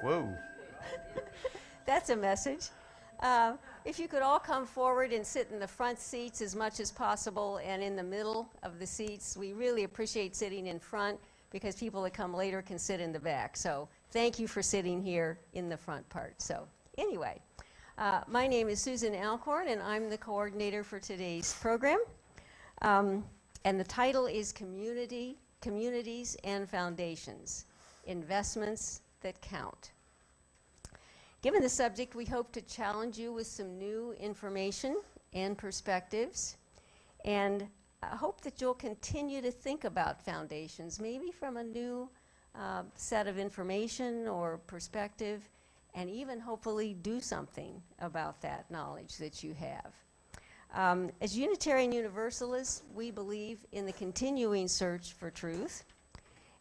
Whoa. That's a message. If you could all come forward and sit in the front seats as much as possible and in the middle of the seats. We really appreciate sitting in front because people that come later can sit in the back. So thank you for sitting here in the front part. So anyway, my name is Susan Alcorn, and I'm the coordinator for today's program. And the title is Communities and Foundations, Investments That Count. Given the subject, we hope to challenge you with some new information and perspectives, and I hope that you'll continue to think about foundations, maybe from a new set of information or perspective, and even hopefully do something about that knowledge that you have. As Unitarian Universalists, we believe in the continuing search for truth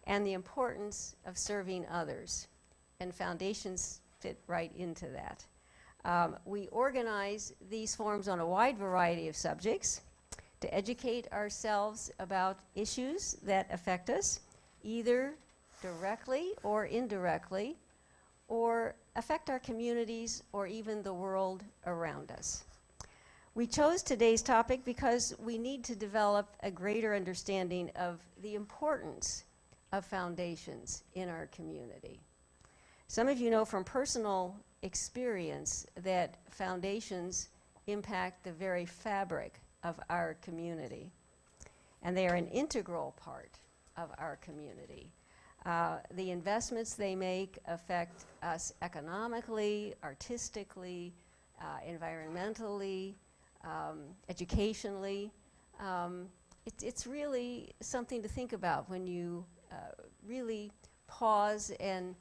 and the importance of serving others, and foundations fit right into that. We organize these forums on a wide variety of subjects to educate ourselves about issues that affect us, either directly or indirectly, or affect our communities or even the world around us. We chose today's topic because we need to develop a greater understanding of the importance of foundations in our community. Some of you know from personal experience that foundations impact the very fabric of our community, and they are an integral part of our community. The investments they make affect us economically, artistically, environmentally, educationally. It's really something to think about when you really pause and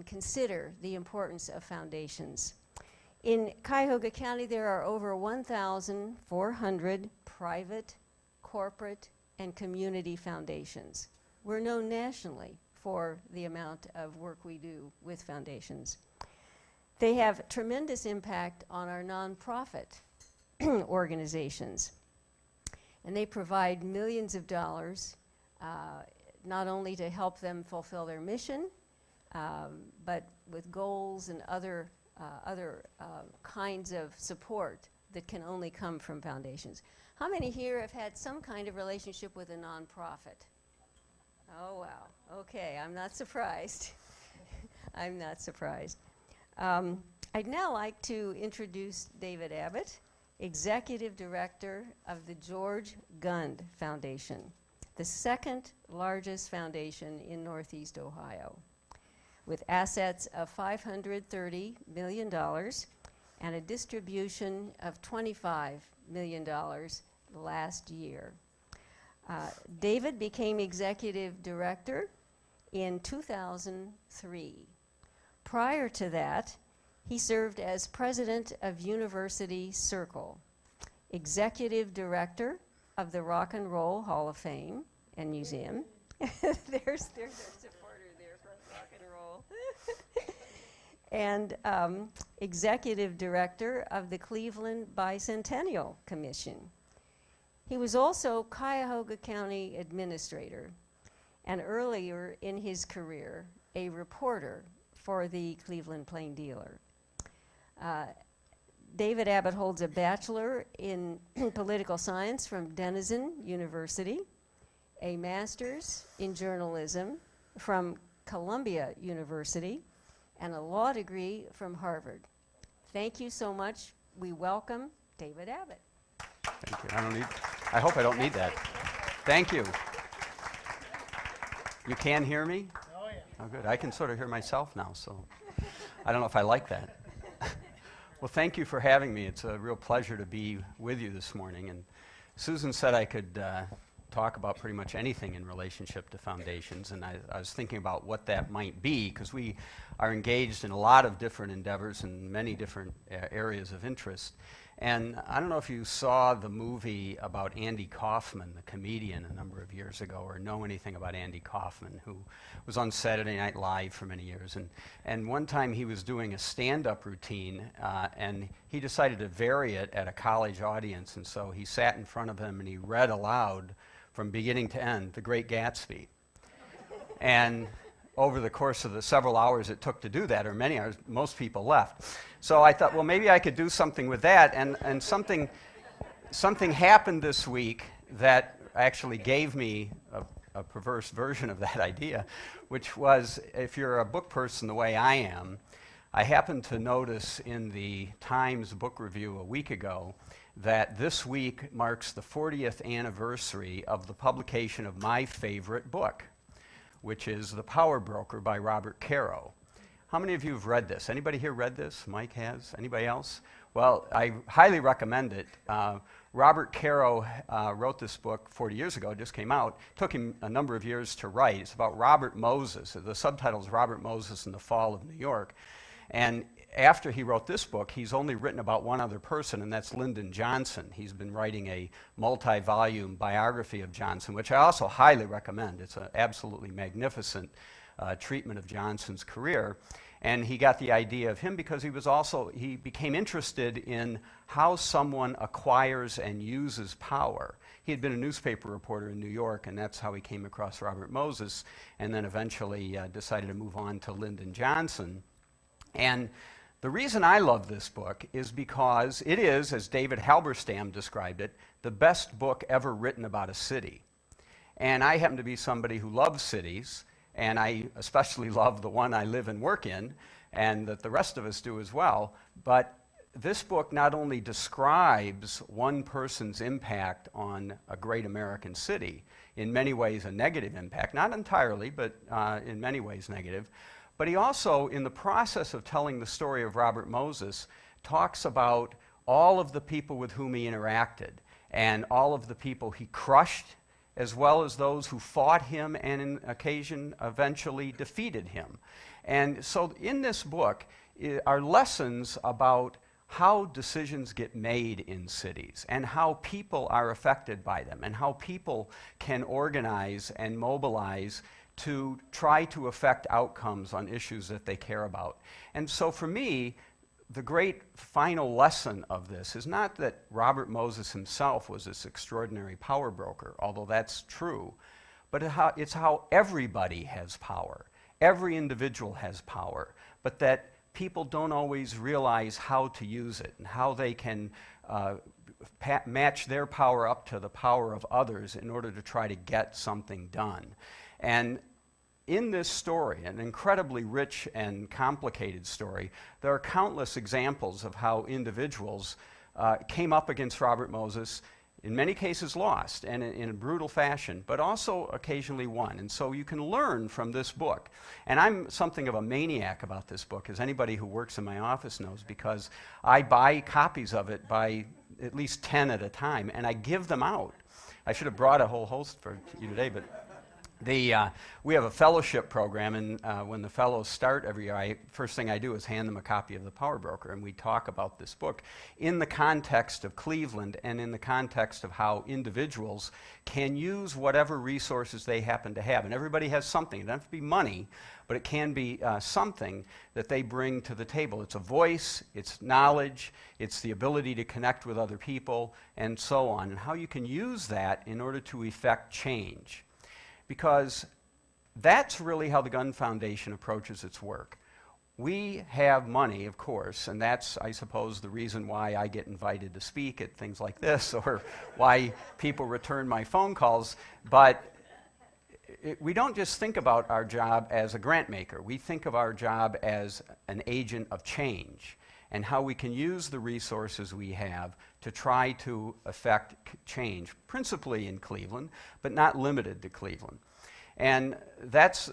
consider the importance of foundations. In Cuyahoga County, there are over 1,400 private, corporate, and community foundations. We're known nationally for the amount of work we do with foundations. They have tremendous impact on our nonprofit organizations, and they provide millions of dollars not only to help them fulfill their mission, but with goals and other kinds of support that can only come from foundations. How many here have had some kind of relationship with a nonprofit? Oh, wow. Okay, I'm not surprised. I'm not surprised. I'd now like to introduce David Abbott, Executive Director of the George Gund Foundation, the second largest foundation in Northeast Ohio, with assets of $530 million and a distribution of $25 million last year. David became executive director in 2003. Prior to that, he served as president of University Circle, executive director of the Rock and Roll Hall of Fame and Museum. There's our supporter there from Rock and Roll. And executive director of the Cleveland Bicentennial Commission. He was also Cuyahoga County Administrator, and earlier in his career, a reporter for the Cleveland Plain Dealer. David Abbott holds a bachelor in political science from Denison University, a master's in journalism from Columbia University, and a law degree from Harvard. Thank you so much. We welcome David Abbott. Thank you. I hope I don't need that. Thank you. You can hear me? Oh, yeah. Oh, good. I can sort of hear myself now, so I don't know if I like that. Well, thank you for having me. It's a real pleasure to be with you this morning. And Susan said I could talk about pretty much anything in relationship to foundations, and I was thinking about what that might be, because we are engaged in a lot of different endeavors and many different areas of interest. And I don't know if you saw the movie about Andy Kaufman, the comedian, a number of years ago, or know anything about Andy Kaufman, who was on Saturday Night Live for many years. And one time he was doing a stand-up routine, and he decided to vary it at a college audience. And so he sat in front of him and he read aloud from beginning to end, The Great Gatsby. And over the course of the several hours it took to do that, or many hours, most people left. So I thought, well, maybe I could do something with that, and something happened this week that actually gave me a perverse version of that idea, which was, if you're a book person the way I am, I happened to notice in the Times book review a week ago that this week marks the 40th anniversary of the publication of my favorite book, which is The Power Broker by Robert Caro. How many of you have read this? Anybody here read this? Mike has. Anybody else? Well, I highly recommend it. Robert Caro wrote this book 40 years ago. It just came out. It took him a number of years to write. It's about Robert Moses. The subtitle is Robert Moses and the Fall of New York. And after he wrote this book, he's only written about one other person, and that's Lyndon Johnson. He's been writing a multi-volume biography of Johnson, which I also highly recommend. It's an absolutely magnificent treatment of Johnson's career. And he got the idea of him because he became interested in how someone acquires and uses power. He had been a newspaper reporter in New York, and that's how he came across Robert Moses, and then eventually decided to move on to Lyndon Johnson. And the reason I love this book is because it is, as David Halberstam described it, the best book ever written about a city. And I happen to be somebody who loves cities, and I especially love the one I live and work in, and that the rest of us do as well. But this book not only describes one person's impact on a great American city, in many ways a negative impact, not entirely, but in many ways negative, but he also, in the process of telling the story of Robert Moses, talks about all of the people with whom he interacted and all of the people he crushed, as well as those who fought him and on occasion eventually defeated him. And so in this book are lessons about how decisions get made in cities and how people are affected by them and how people can organize and mobilize to try to affect outcomes on issues that they care about. And so for me, the great final lesson of this is not that Robert Moses himself was this extraordinary power broker, although that's true, but it's how everybody has power. Every individual has power, but that people don't always realize how to use it and how they can match their power up to the power of others in order to try to get something done. And in this story, an incredibly rich and complicated story, there are countless examples of how individuals came up against Robert Moses, in many cases lost, and in a brutal fashion, but also occasionally won. And so you can learn from this book. And I'm something of a maniac about this book, as anybody who works in my office knows, because I buy copies of it by at least 10 at a time, and I give them out. I should have brought a whole host for you today, but we have a fellowship program, and when the fellows start every year, first thing I do is hand them a copy of The Power Broker, and we talk about this book in the context of Cleveland and in the context of how individuals can use whatever resources they happen to have. And everybody has something. It doesn't have to be money, but it can be something that they bring to the table. It's a voice, it's knowledge, it's the ability to connect with other people, and so on, and how you can use that in order to effect change. Because that's really how the Gun Foundation approaches its work. We have money, of course, and that's, I suppose, the reason why I get invited to speak at things like this, or why people return my phone calls. But we don't just think about our job as a grant maker. We think of our job as an agent of change, and how we can use the resources we have to try to affect change, principally in Cleveland, but not limited to Cleveland. And that's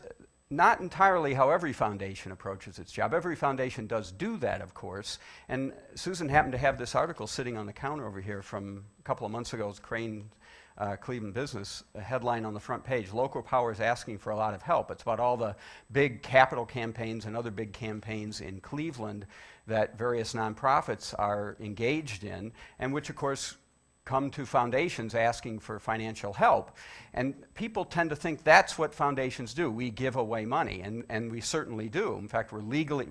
not entirely how every foundation approaches its job. Every foundation does do that, of course. And Susan happened to have this article sitting on the counter over here from a couple of months ago's Crane Cleveland Business, a headline on the front page, Local Power is asking for a lot of help. It's about all the big capital campaigns and other big campaigns in Cleveland that various nonprofits are engaged in, and which, of course, come to foundations asking for financial help. And people tend to think that's what foundations do. We give away money, and we certainly do. In fact,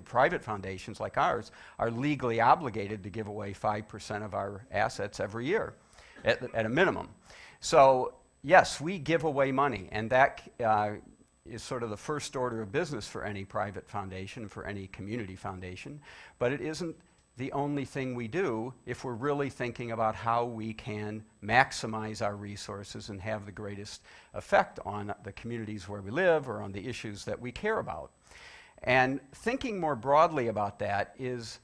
private foundations like ours are legally obligated to give away 5% of our assets every year, at a minimum. So, yes, we give away money, and that is sort of the first order of business for any private foundation, for any community foundation, but it isn't the only thing we do if we're really thinking about how we can maximize our resources and have the greatest effect on the communities where we live or on the issues that we care about. And thinking more broadly about that is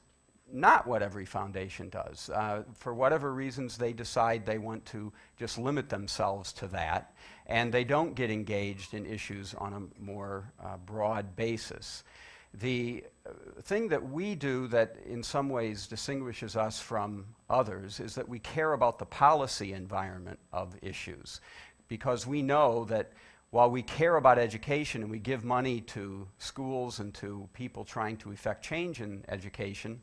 not what every foundation does. For whatever reasons, they decide they want to just limit themselves to that, and they don't get engaged in issues on a more broad basis. The thing that we do that in some ways distinguishes us from others is that we care about the policy environment of issues, because we know that while we care about education and we give money to schools and to people trying to effect change in education,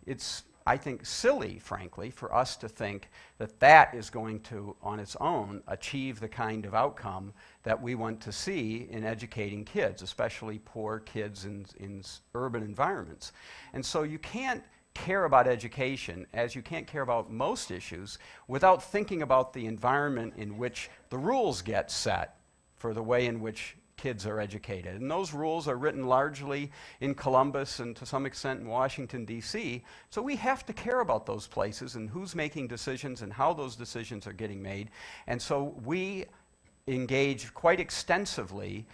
it's, I think, silly, frankly, for us to think that that is going to, on its own, achieve the kind of outcome that we want to see in educating kids, especially poor kids in urban environments. And so you can't care about education, as you can't care about most issues, without thinking about the environment in which the rules get set for the way in which kids are educated. And those rules are written largely in Columbus and to some extent in Washington, D.C. So we have to care about those places and who's making decisions and how those decisions are getting made. And so we engage quite extensively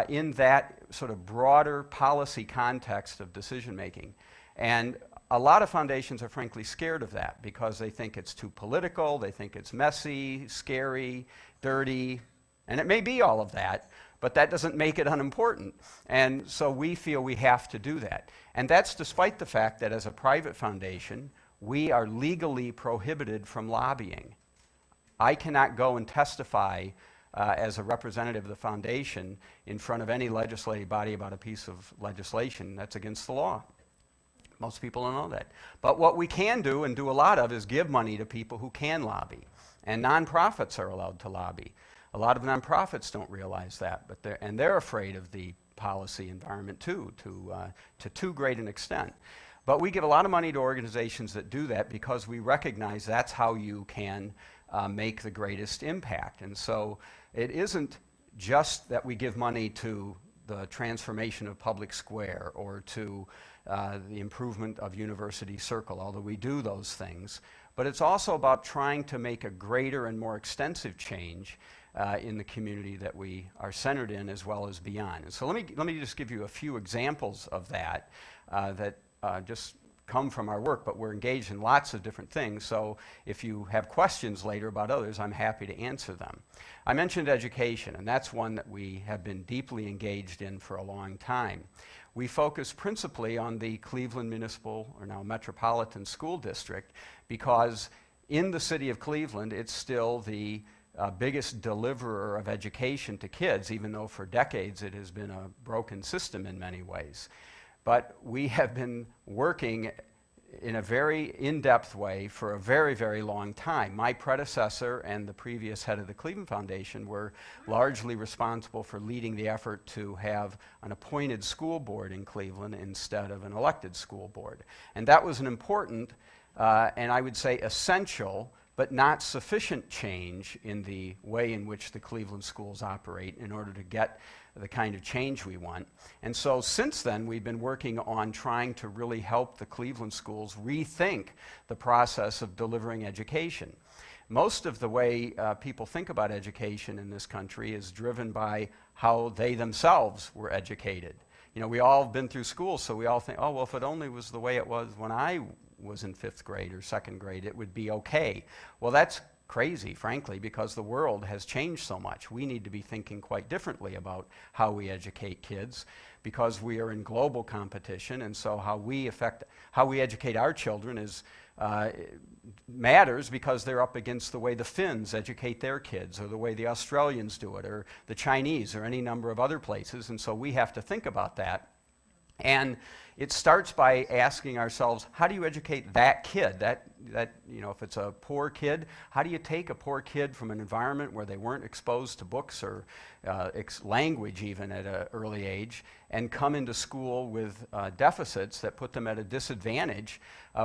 in that sort of broader policy context of decision making. And a lot of foundations are frankly scared of that because they think it's too political, they think it's messy, scary, dirty, and it may be all of that, but that doesn't make it unimportant. And so we feel we have to do that. And that's despite the fact that as a private foundation, we are legally prohibited from lobbying. I cannot go and testify as a representative of the foundation in front of any legislative body about a piece of legislation. That's against the law. Most people don't know that. But what we can do, and do a lot of, is give money to people who can lobby. And nonprofits are allowed to lobby. A lot of nonprofits don't realize that, but they're afraid of the policy environment too, to too great an extent. But we give a lot of money to organizations that do that because we recognize that's how you can make the greatest impact. And so it isn't just that we give money to the transformation of Public Square or to the improvement of University Circle, although we do those things, but it's also about trying to make a greater and more extensive change in the community that we are centered in as well as beyond. And so let me just give you a few examples of that that just come from our work, but we're engaged in lots of different things, so if you have questions later about others, I'm happy to answer them. I mentioned education, and that's one that we have been deeply engaged in for a long time. We focus principally on the Cleveland Municipal, or now Metropolitan School District, because in the city of Cleveland, it's still the biggest deliverer of education to kids, even though for decades it has been a broken system in many ways. But we have been working in a very in-depth way for a very, very long time. My predecessor and the previous head of the Cleveland Foundation were largely responsible for leading the effort to have an appointed school board in Cleveland instead of an elected school board. And that was an important, and I would say essential, but not sufficient change in the way in which the Cleveland schools operate in order to get the kind of change we want. And so since then, we've been working on trying to really help the Cleveland schools rethink the process of delivering education. Most of the way people think about education in this country is driven by how they themselves were educated. You know, we all have been through school, so we all think, oh, well, if it only was the way it was when I was in 5th grade or 2nd grade, it would be okay. Well, that's crazy, frankly, because the world has changed so much. We need to be thinking quite differently about how we educate kids, because we are in global competition, and so how we educate our children is matters, because they're up against the way the Finns educate their kids, or the way the Australians do it, or the Chinese, or any number of other places, and so we have to think about that. And it starts by asking ourselves, how do you educate that kid? That you know, if it's a poor kid, how do you take a poor kid from an environment where they weren't exposed to books or language even at an early age, and come into school with deficits that put them at a disadvantage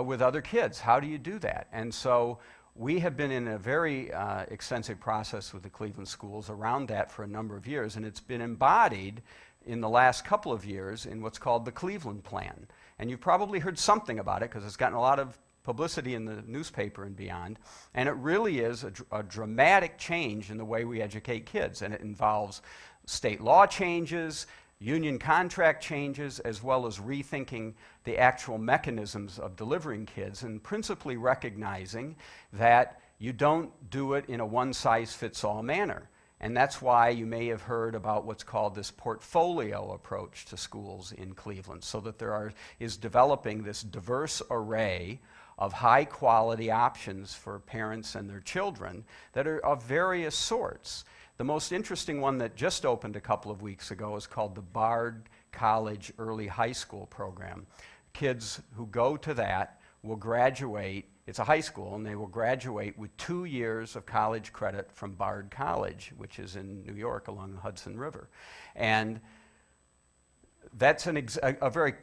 with other kids? How do you do that? And so we have been in a very extensive process with the Cleveland schools around that for a number of years, and it's been embodied in the last couple of years in what's called the Cleveland Plan. And you've probably heard something about it because it's gotten a lot of publicity in the newspaper and beyond. And it really is a dramatic change in the way we educate kids. And it involves state law changes, union contract changes, as well as rethinking the actual mechanisms of delivering kids, and principally recognizing that you don't do it in a one-size-fits-all manner. And that's why you may have heard about what's called this portfolio approach to schools in Cleveland, so that is developing this diverse array of high-quality options for parents and their children that are of various sorts. The most interesting one that just opened a couple of weeks ago is called the Bard College Early High School program. Kids who go to that will graduate, it's a high school, and they will graduate with 2 years of college credit from Bard College, which is in New York along the Hudson River. And that's a very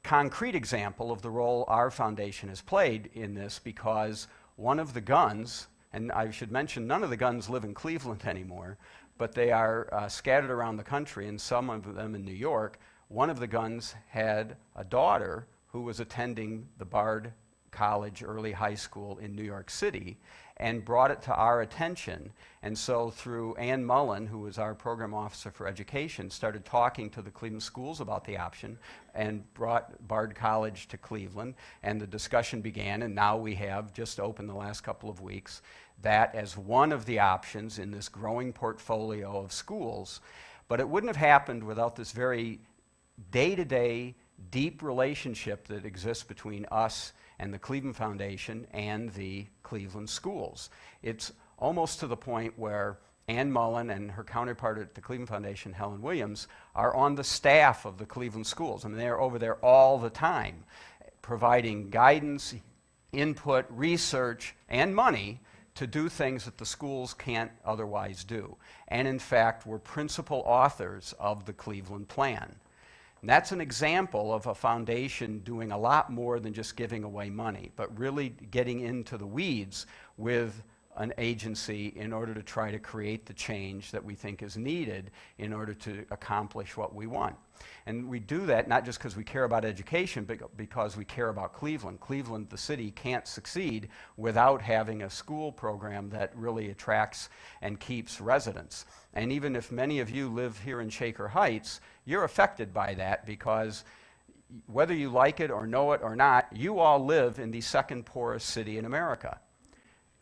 concrete example of the role our foundation has played in this, because one of the guns, and I should mention none of the guns live in Cleveland anymore, but they are scattered around the country, and some of them in New York. One of the guns had a daughter who was attending the Bard College Early High School in New York City, and brought it to our attention. And so through Ann Mullen, who was our program officer for education, started talking to the Cleveland schools about the option and brought Bard College to Cleveland, and the discussion began, and now we have just opened the last couple of weeks that as one of the options in this growing portfolio of schools. But it wouldn't have happened without this very day-to-day, deep relationship that exists between us and the Cleveland Foundation and the Cleveland schools. It's almost to the point where Ann Mullen and her counterpart at the Cleveland Foundation, Helen Williams, are on the staff of the Cleveland schools. I mean, they're over there all the time, providing guidance, input, research, and money to do things that the schools can't otherwise do. And in fact, we're principal authors of the Cleveland Plan. And that's an example of a foundation doing a lot more than just giving away money, but really getting into the weeds with an agency in order to try to create the change that we think is needed in order to accomplish what we want. And we do that not just because we care about education, but because we care about Cleveland. Cleveland, the city, can't succeed without having a school program that really attracts and keeps residents. And even if many of you live here in Shaker Heights, you're affected by that, because whether you like it or know it or not, you all live in the second poorest city in America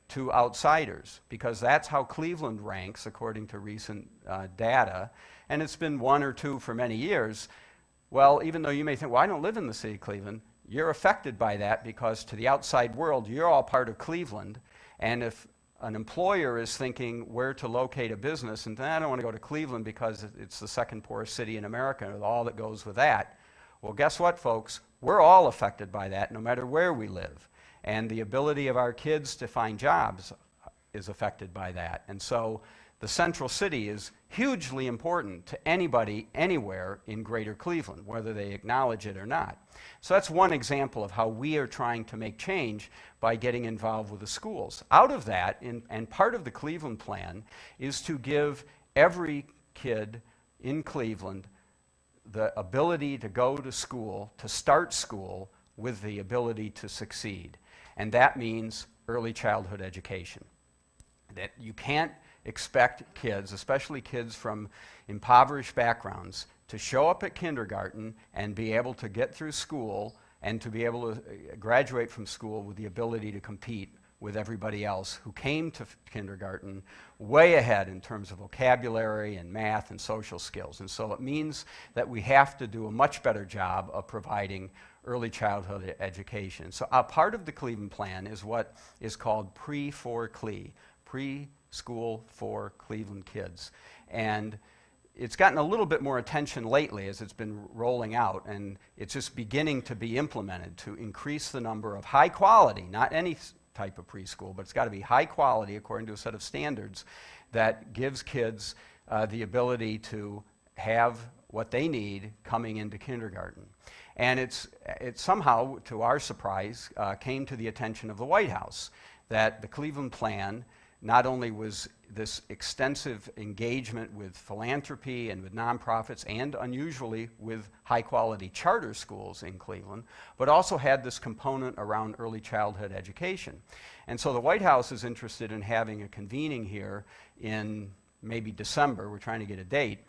to outsiders, because that's how Cleveland ranks according to recent data, and it's been 1 or 2 for many years. Well, even though you may think, well, I don't live in the city of Cleveland, you're affected by that, because to the outside world, you're all part of Cleveland, and if an employer is thinking where to locate a business, and I don't want to go to Cleveland because it's the second poorest city in America, and all that goes with that. Well, guess what, folks? We're all affected by that, no matter where we live. And the ability of our kids to find jobs is affected by that. And so the central city is hugely important to anybody, anywhere in greater Cleveland, whether they acknowledge it or not. So that's one example of how we are trying to make change by getting involved with the schools. Out of that, and part of the Cleveland Plan, is to give every kid in Cleveland the ability to go to school, to start school, with the ability to succeed. And that means early childhood education. That you can't expect kids, especially kids from impoverished backgrounds, to show up at kindergarten and be able to get through school and to be able to graduate from school with the ability to compete with everybody else who came to kindergarten way ahead in terms of vocabulary and math and social skills. And so it means that we have to do a much better job of providing early childhood education. So a part of the Cleveland Plan is what is called Pre-for-Cle, Preschool for Cleveland Kids. And it's gotten a little bit more attention lately as it's been rolling out, and it's just beginning to be implemented to increase the number of high quality, not any type of preschool, but it's got to be high quality according to a set of standards that gives kids the ability to have what they need coming into kindergarten. And it somehow, to our surprise, came to the attention of the White House. that the Cleveland Plan not only was this extensive engagement with philanthropy and with nonprofits and unusually with high-quality charter schools in Cleveland, but also had this component around early childhood education. And so the White House is interested in having a convening here in maybe December. We're trying to get a date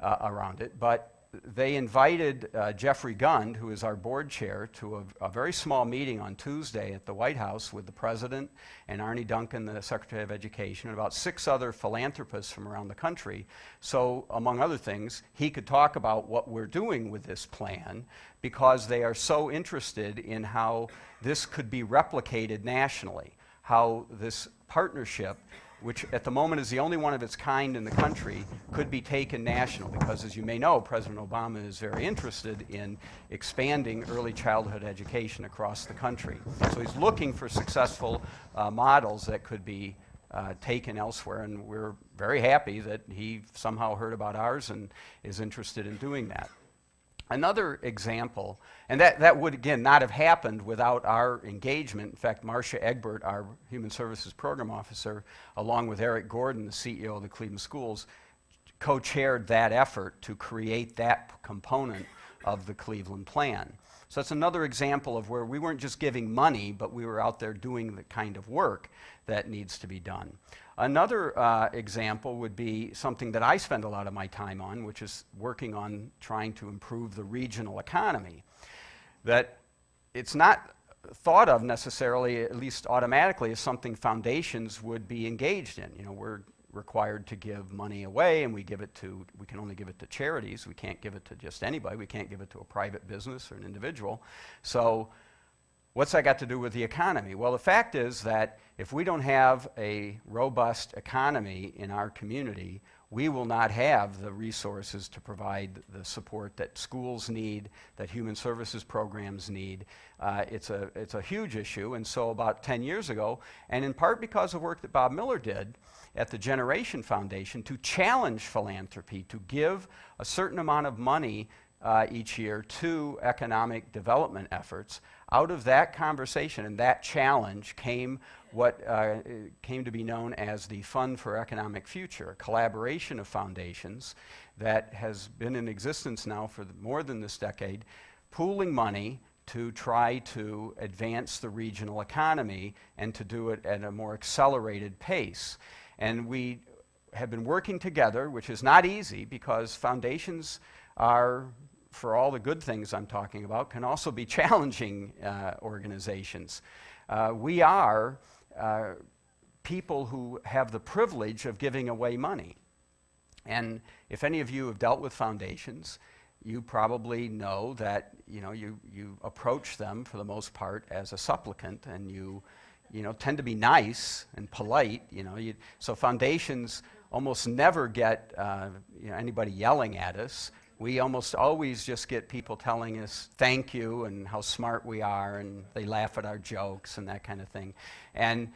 around it, but they invited Jeffrey Gund, who is our board chair, to a very small meeting on Tuesday at the White House with the president and Arne Duncan, the Secretary of Education, and about 6 other philanthropists from around the country. So, among other things, he could talk about what we're doing with this plan because they are so interested in how this could be replicated nationally, how this partnership, which at the moment is the only one of its kind in the country, could be taken national because, as you may know, President Obama is very interested in expanding early childhood education across the country. So he's looking for successful models that could be taken elsewhere, and we're very happy that he somehow heard about ours and is interested in doing that. Another example, and that would, again, not have happened without our engagement. In fact, Marcia Egbert, our Human Services Program Officer, along with Eric Gordon, the CEO of the Cleveland Schools, co-chaired that effort to create that component of the Cleveland Plan. So that's another example of where we weren't just giving money, but we were out there doing the kind of work that needs to be done. Another example would be something that I spend a lot of my time on, which is working on trying to improve the regional economy. That it's not thought of necessarily, at least automatically, as something foundations would be engaged in. You know, we're required to give money away, and we can only give it to charities. We can't give it to just anybody. We can't give it to a private business or an individual. So what's that got to do with the economy? Well, the fact is that if we don't have a robust economy in our community, we will not have the resources to provide the support that schools need, that human services programs need. It's a huge issue, and so about 10 years ago, and in part because of work that Bob Miller did at the Generation Foundation to challenge philanthropy, to give a certain amount of money each year to economic development efforts. Out of that conversation and that challenge came what came to be known as the Fund for Economic Future, a collaboration of foundations that has been in existence now for more than this decade, pooling money to try to advance the regional economy and to do it at a more accelerated pace. And we have been working together, which is not easy because foundations are, for all the good things I'm talking about, can also be challenging organizations. We are people who have the privilege of giving away money. And if any of you have dealt with foundations, you probably know that you approach them for the most part as a supplicant, and you tend to be nice and polite. So foundations almost never get anybody yelling at us. We almost always just get people telling us thank you and how smart we are, and they laugh at our jokes and that kind of thing. And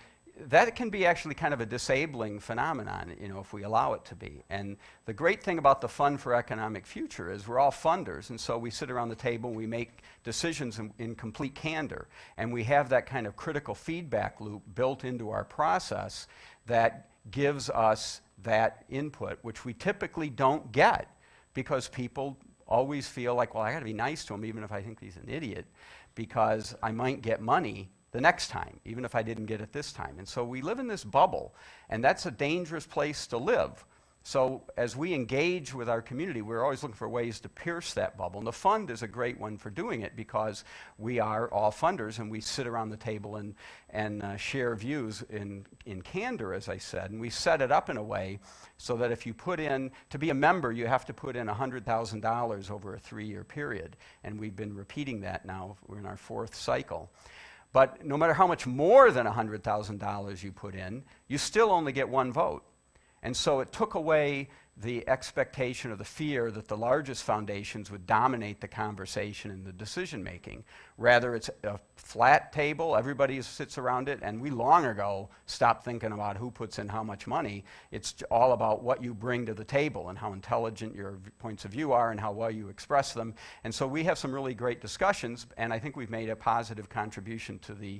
that can be actually kind of a disabling phenomenon, if we allow it to be. And the great thing about the Fund for Economic Future is we're all funders, and so we sit around the table and we make decisions in complete candor. And we have that kind of critical feedback loop built into our process that gives us that input, which we typically don't get because people always feel like, well, I got to be nice to him even if I think he's an idiot, because I might get money the next time, even if I didn't get it this time. And so we live in this bubble, and that's a dangerous place to live. So as we engage with our community, we're always looking for ways to pierce that bubble. And the fund is a great one for doing it because we are all funders, and we sit around the table and share views in candor, as I said. And we set it up in a way so that if you put in, to be a member, you have to put in $100,000 over a 3-year period. And we've been repeating that now. We're in our 4th cycle. But no matter how much more than $100,000 you put in, you still only get 1 vote. And so it took away the expectation or the fear that the largest foundations would dominate the conversation and the decision making. Rather, it's a flat table, everybody sits around it, and we long ago stopped thinking about who puts in how much money. It's all about what you bring to the table and how intelligent your points of view are and how well you express them. And so we have some really great discussions, and I think we've made a positive contribution to the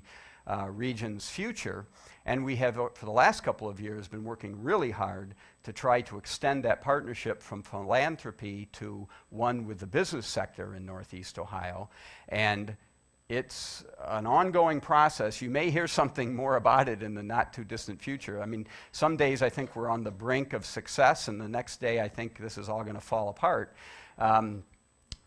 region's future. And we have, for the last couple of years, been working really hard to try to extend that partnership from philanthropy to one with the business sector in Northeast Ohio. And it's an ongoing process. You may hear something more about it in the not too distant future. I mean, some days I think we're on the brink of success, and the next day I think this is all going to fall apart.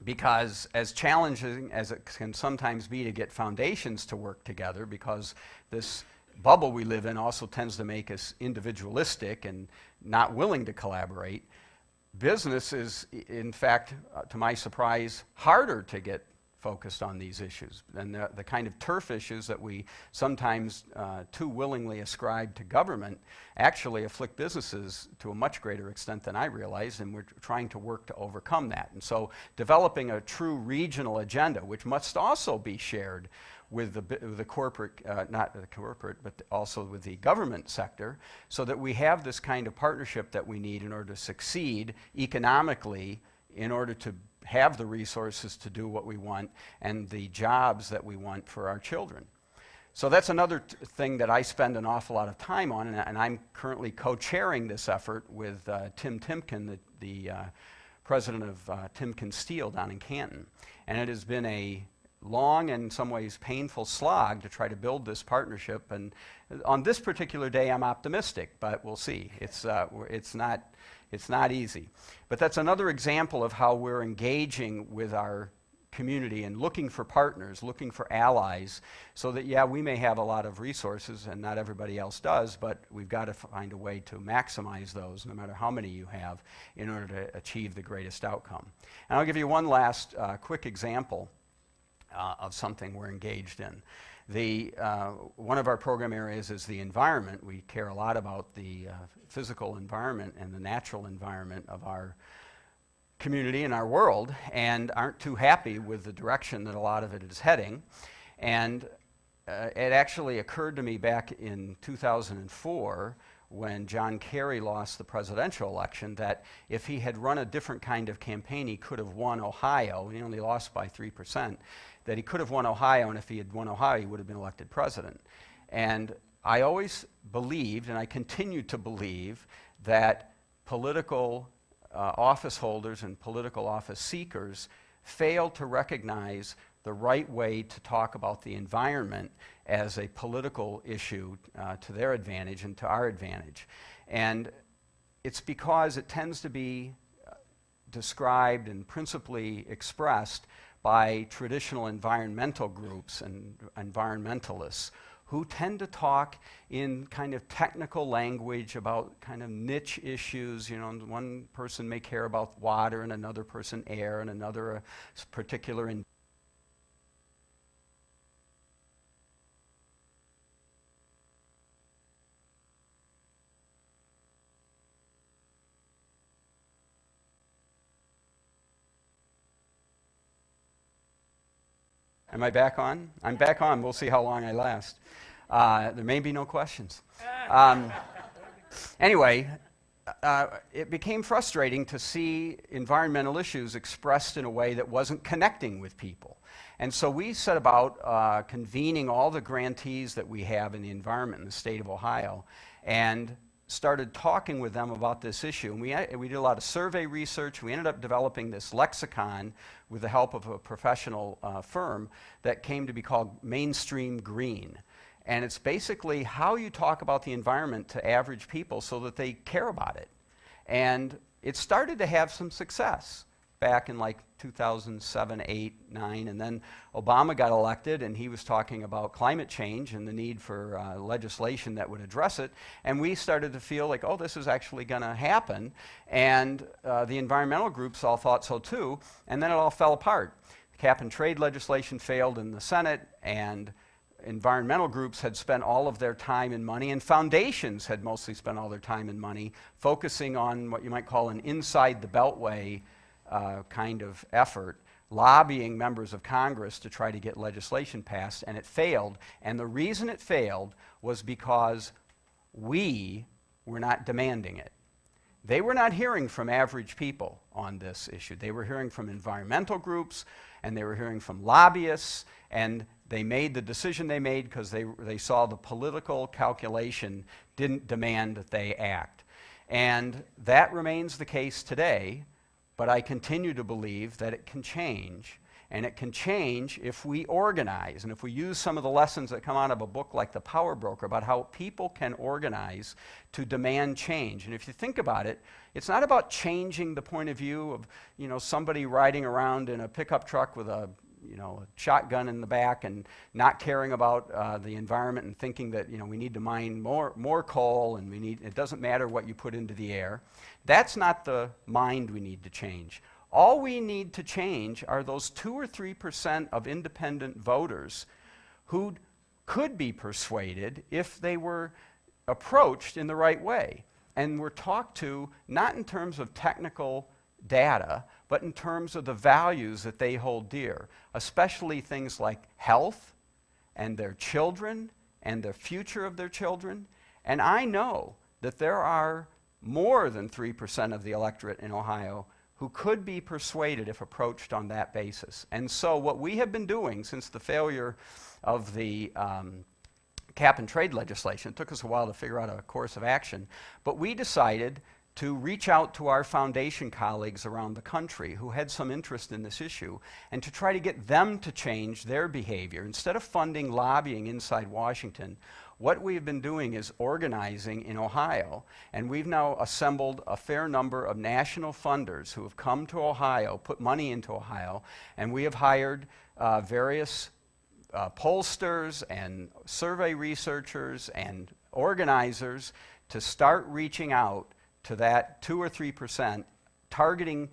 Because as challenging as it can sometimes be to get foundations to work together, because this bubble we live in also tends to make us individualistic and not willing to collaborate, business is, in fact, to my surprise, harder to get focused on these issues. And the kind of turf issues that we sometimes too willingly ascribe to government actually afflict businesses to a much greater extent than I realized, and we're trying to work to overcome that. And so developing a true regional agenda, which must also be shared with the corporate, not the corporate, but also with the government sector, so that we have this kind of partnership that we need in order to succeed economically, in order to have the resources to do what we want and the jobs that we want for our children. So that's another thing that I spend an awful lot of time on, and I'm currently co-chairing this effort with Tim Timken, the president of Timken Steel down in Canton. And it has been a long and in some ways painful slog to try to build this partnership. And on this particular day, I'm optimistic, but we'll see. It's not easy. But that's another example of how we're engaging with our community and looking for partners, looking for allies, so that, yeah, we may have a lot of resources and not everybody else does, but we've got to find a way to maximize those, no matter how many you have, in order to achieve the greatest outcome. And I'll give you one last quick example of something we're engaged in. One of our program areas is the environment. We care a lot about the physical environment and the natural environment of our community and our world, and aren't too happy with the direction that a lot of it is heading. And it actually occurred to me back in 2004, when John Kerry lost the presidential election, that if he had run a different kind of campaign, he could have won Ohio. He only lost by 3%. That he could have won Ohio, and if he had won Ohio, he would have been elected president. And I always believed, and I continue to believe, that political office holders and political office seekers fail to recognize the right way to talk about the environment as a political issue to their advantage and to our advantage. And it's because it tends to be described and principally expressed by traditional environmental groups and environmentalists, who tend to talk in kind of technical language about kind of niche issues. You know, one person may care about water, and another person air, and another a particular Am I back on? I'm back on. We'll see how long I last. There may be no questions. Anyway, it became frustrating to see environmental issues expressed in a way that wasn't connecting with people. And so we set about convening all the grantees that we have in the environment in the state of Ohio, and started talking with them about this issue. And we did a lot of survey research. We ended up developing this lexicon with the help of a professional firm that came to be called Mainstream Green. And it's basically how you talk about the environment to average people so that they care about it. And it started to have some success back in like 2007, 8, 9, and then Obama got elected, and he was talking about climate change and the need for legislation that would address it, and we started to feel like, oh, this is actually going to happen, and the environmental groups all thought so too, and then it all fell apart. Cap and trade legislation failed in the Senate, and environmental groups had spent all of their time and money, and foundations had mostly spent all their time and money focusing on what you might call an inside the beltway kind of effort, lobbying members of Congress to try to get legislation passed, and it failed. And the reason it failed was because we were not demanding it. They were not hearing from average people on this issue. They were hearing from environmental groups, and they were hearing from lobbyists, and They made the decision they made because they saw the political calculation didn't demand that they act. And that remains the case today, but I continue to believe that it can change. And it can change if we organize, and if we use some of the lessons that come out of a book like The Power Broker about how people can organize to demand change. And if you think about it, it's not about changing the point of view of, you know, somebody riding around in a pickup truck with a, you know, a shotgun in the back and not caring about the environment and thinking that, you know, we need to mine more coal and it doesn't matter what you put into the air. That's not the mind we need to change. All we need to change are those 2 or 3% of independent voters who could be persuaded if they were approached in the right way and were talked to not in terms of technical data, but in terms of the values that they hold dear, especially things like health and their children and the future of their children. And I know that there are more than 3% of the electorate in Ohio who could be persuaded if approached on that basis. And so what we have been doing since the failure of the cap and trade legislation, it took us a while to figure out a course of action, but we decided to reach out to our foundation colleagues around the country who had some interest in this issue and to try to get them to change their behavior. Instead of funding lobbying inside Washington, what we've been doing is organizing in Ohio, and we've now assembled a fair number of national funders who have come to Ohio, put money into Ohio, and we have hired various pollsters and survey researchers and organizers to start reaching out to that 2 or 3%, targeting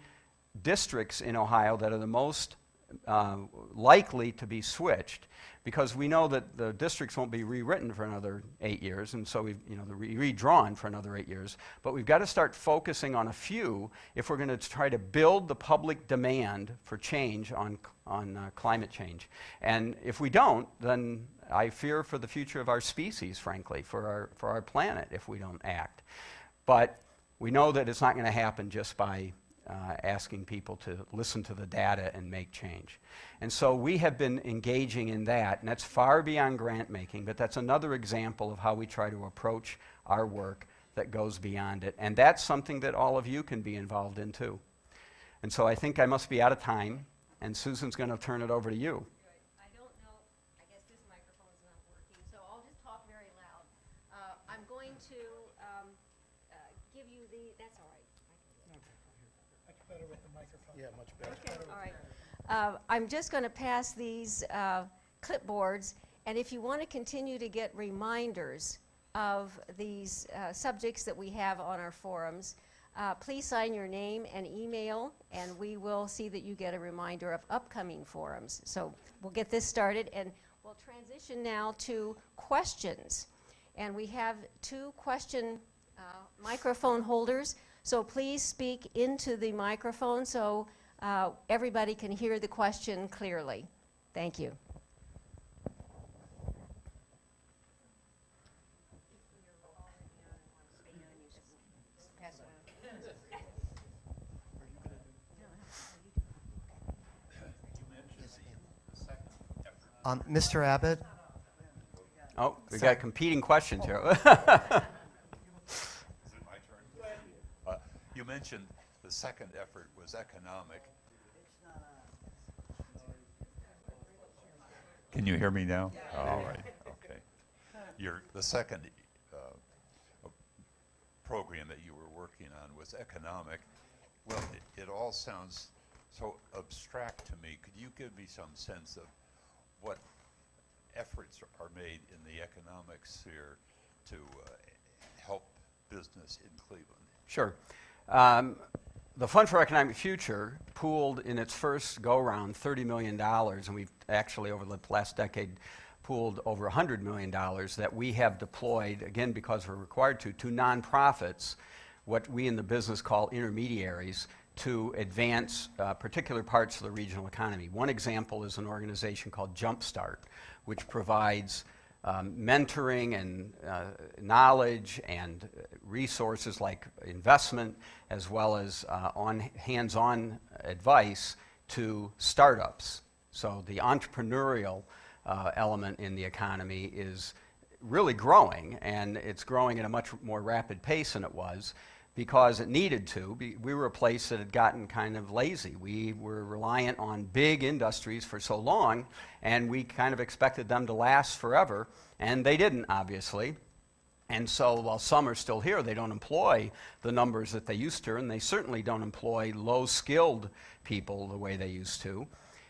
districts in Ohio that are the most likely to be switched, because we know that the districts won't be rewritten for another 8 years, and so we've, they're redrawn for another 8 years. But we've got to start focusing on a few if we're going to try to build the public demand for change on climate change. And if we don't, then I fear for the future of our species, frankly, for our planet if we don't act. But we know that it's not going to happen just by asking people to listen to the data and make change. And so we have been engaging in that, and that's far beyond grant making, but that's another example of how we try to approach our work that goes beyond it. And that's something that all of you can be involved in too. And so I think I must be out of time, and Susan's going to turn it over to you. I don't know, I guess this microphone's not working, so I'll just talk very loud. I'm going to give you that's all right. Better with the microphone. Yeah, much better. Okay, all right. I'm just going to pass these clipboards, and if you want to continue to get reminders of these subjects that we have on our forums, please sign your name and email, and we will see that you get a reminder of upcoming forums. So we'll get this started, and we'll transition now to questions. And we have 2 question microphone holders. So please speak into the microphone so everybody can hear the question clearly. Thank you. Mr. Abbott? Oh, we got competing questions here. You mentioned the second effort was economic. Can you hear me now? Yeah. All right. Okay. The second program that you were working on was economic. Well, it all sounds so abstract to me. Could you give me some sense of what efforts are made in the economic sphere to help business in Cleveland? Sure. The Fund for Economic Future pooled in its first go-round $30 million, and we've actually over the last decade pooled over $100 million that we have deployed, again because we're required to nonprofits, what we in the business call intermediaries, to advance particular parts of the regional economy. One example is an organization called Jumpstart, which provides mentoring and knowledge and resources like investment, as well as hands-on advice to startups. So the entrepreneurial element in the economy is really growing, and it's growing at a much more rapid pace than it was because it needed to. We were a place that had gotten kind of lazy. We were reliant on big industries for so long, and we kind of expected them to last forever, and they didn't, obviously. And so while some are still here, they don't employ the numbers that they used to, and they certainly don't employ low-skilled people the way they used to.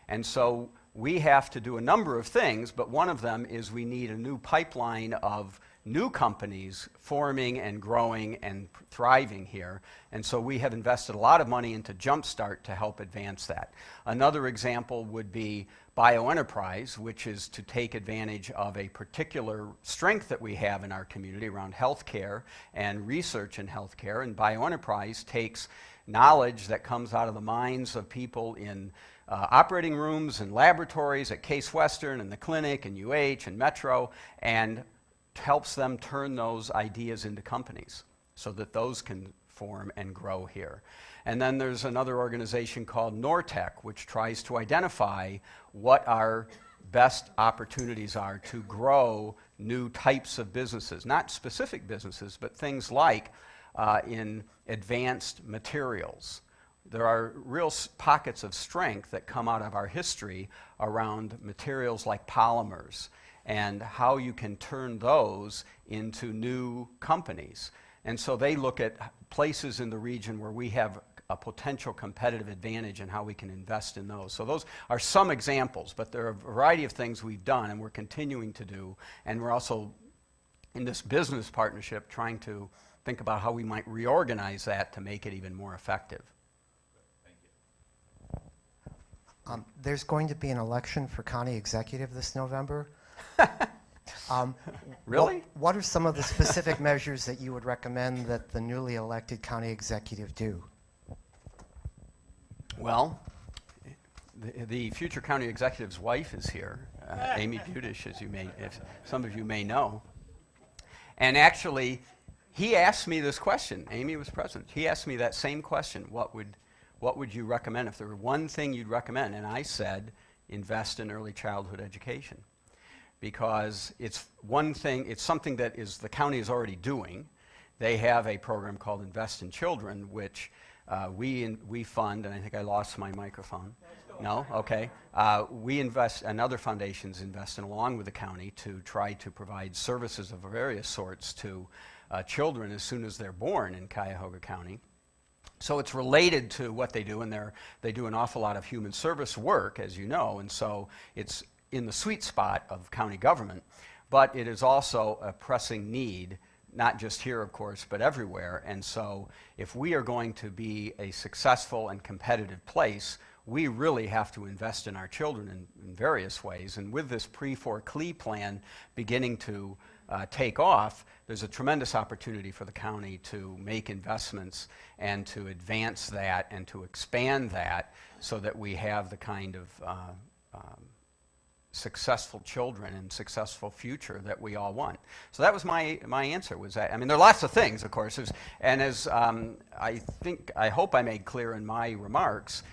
And so we have to do a number of things, but one of them is we need a new pipeline of new companies forming and growing and thriving here. And so we have invested a lot of money into Jumpstart to help advance that. Another example would be BioEnterprise, which is to take advantage of a particular strength that we have in our community around healthcare and research in healthcare. And BioEnterprise takes knowledge that comes out of the minds of people in operating rooms and laboratories at Case Western and the clinic and UH and Metro, and helps them turn those ideas into companies so that those can form and grow here. And then there's another organization called Nortech, which tries to identify what our best opportunities are to grow new types of businesses, not specific businesses, but things like in advanced materials. There are real pockets of strength that come out of our history around materials like polymers and how you can turn those into new companies. And so they look at places in the region where we have a potential competitive advantage and how we can invest in those. So those are some examples, but there are a variety of things we've done and we're continuing to do. And we're also, in this business partnership, trying to think about how we might reorganize that to make it even more effective. There's going to be an election for county executive this November. Really? What are some of the specific measures that you would recommend that the newly elected county executive do? Well, the future county executive's wife is here, Amy Budish, as some of you may know. And actually, he asked me this question. Amy was present. He asked me that same question. What would you recommend if there were one thing you'd recommend? And I said, invest in early childhood education. Because it's something that the county is already doing. They have a program called Invest in Children, which we fund, and I think I lost my microphone. No? Okay. We invest, and other foundations invest in along with the county to try to provide services of various sorts to children as soon as they're born in Cuyahoga County. So it's related to what they do, and they do an awful lot of human service work, as you know, and so it's in the sweet spot of county government, but it is also a pressing need, not just here, of course, but everywhere. And so if we are going to be a successful and competitive place, we really have to invest in our children in various ways. And with this Pre-4CLE plan beginning to take off, there's a tremendous opportunity for the county to make investments and to advance that and to expand that so that we have the kind of successful children and successful future that we all want. So that was my answer. Was that, I mean, there are lots of things, of course, and as I hope I made clear in my remarks,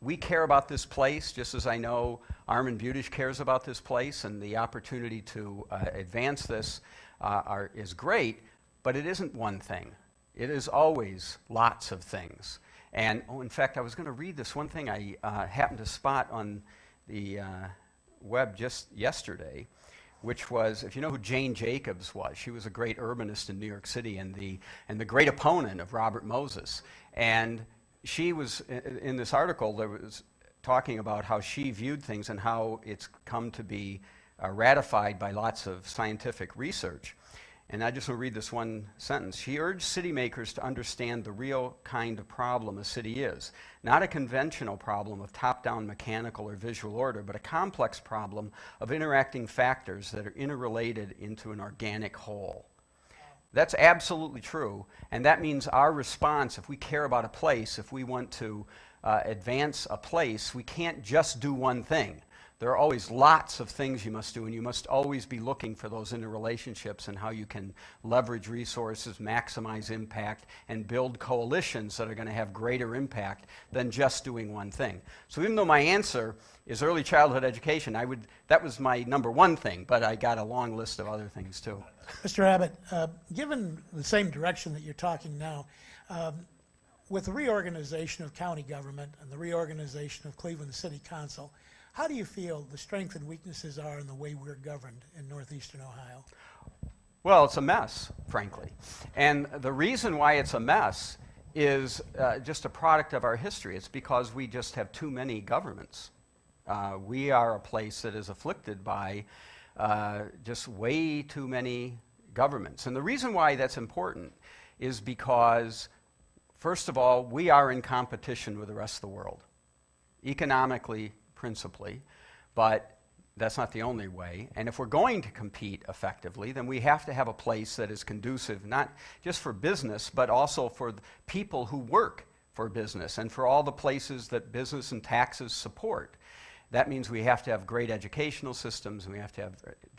we care about this place just as I know Armin Budish cares about this place, and the opportunity to advance this is great, but it isn't one thing. It is always lots of things. And in fact, I was going to read this one thing I happened to spot on the web just yesterday, which was, if you know who Jane Jacobs was, she was a great urbanist in New York City and the great opponent of Robert Moses. And she was, in this article, that was talking about how she viewed things and how it's come to be ratified by lots of scientific research. And I just want to read this one sentence. She urged city makers to understand the real kind of problem a city is. Not a conventional problem of top-down mechanical or visual order, but a complex problem of interacting factors that are interrelated into an organic whole. That's absolutely true, and that means our response, if we care about a place, if we want to advance a place, we can't just do one thing. There are always lots of things you must do, and you must always be looking for those interrelationships and how you can leverage resources, maximize impact, and build coalitions that are going to have greater impact than just doing one thing. So even though my answer is early childhood education, that was my number one thing, but I got a long list of other things too. Mr. Abbott, given the same direction that you're talking now, with the reorganization of county government and the reorganization of Cleveland City Council, how do you feel the strengths and weaknesses are in the way we're governed in northeastern Ohio? Well, it's a mess, frankly. And the reason why it's a mess is just a product of our history. It's because we just have too many governments. We are a place that is afflicted by just way too many governments. And the reason why that's important is because, first of all, we are in competition with the rest of the world, economically, principally, but that's not the only way. And if we're going to compete effectively, then we have to have a place that is conducive, not just for business, but also for people who work for business and for all the places that business and taxes support. That means we have to have great educational systems, and we have to have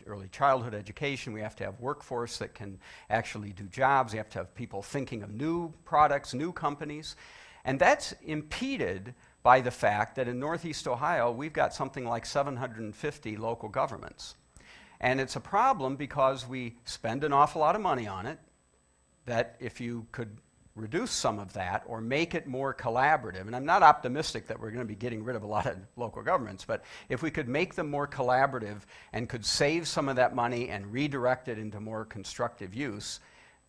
early childhood education, we have to have workforce that can actually do jobs, we have to have people thinking of new products, new companies, and that's impeded by the fact that in Northeast Ohio, we've got something like 750 local governments. And it's a problem because we spend an awful lot of money on it, that if you could reduce some of that or make it more collaborative, and I'm not optimistic that we're going to be getting rid of a lot of local governments, but if we could make them more collaborative and could save some of that money and redirect it into more constructive use,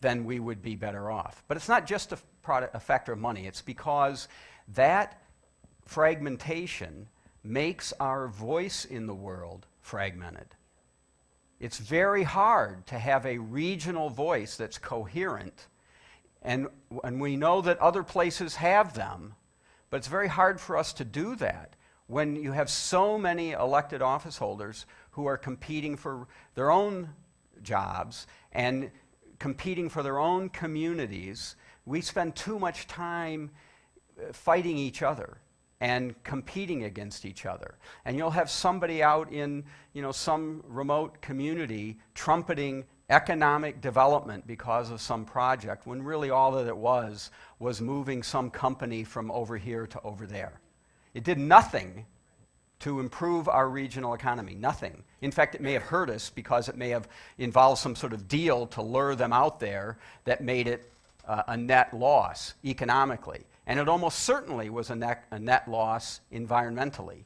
then we would be better off. But it's not just a factor of money, it's because that fragmentation makes our voice in the world fragmented. It's very hard to have a regional voice that's coherent, and we know that other places have them, but it's very hard for us to do that when you have so many elected office holders who are competing for their own jobs and competing for their own communities. We spend too much time fighting each other and competing against each other. And you'll have somebody out in, some remote community trumpeting economic development because of some project, when really all that it was moving some company from over here to over there. It did nothing to improve our regional economy, nothing. In fact, it may have hurt us because it may have involved some sort of deal to lure them out there that made it a net loss economically. And it almost certainly was a net loss environmentally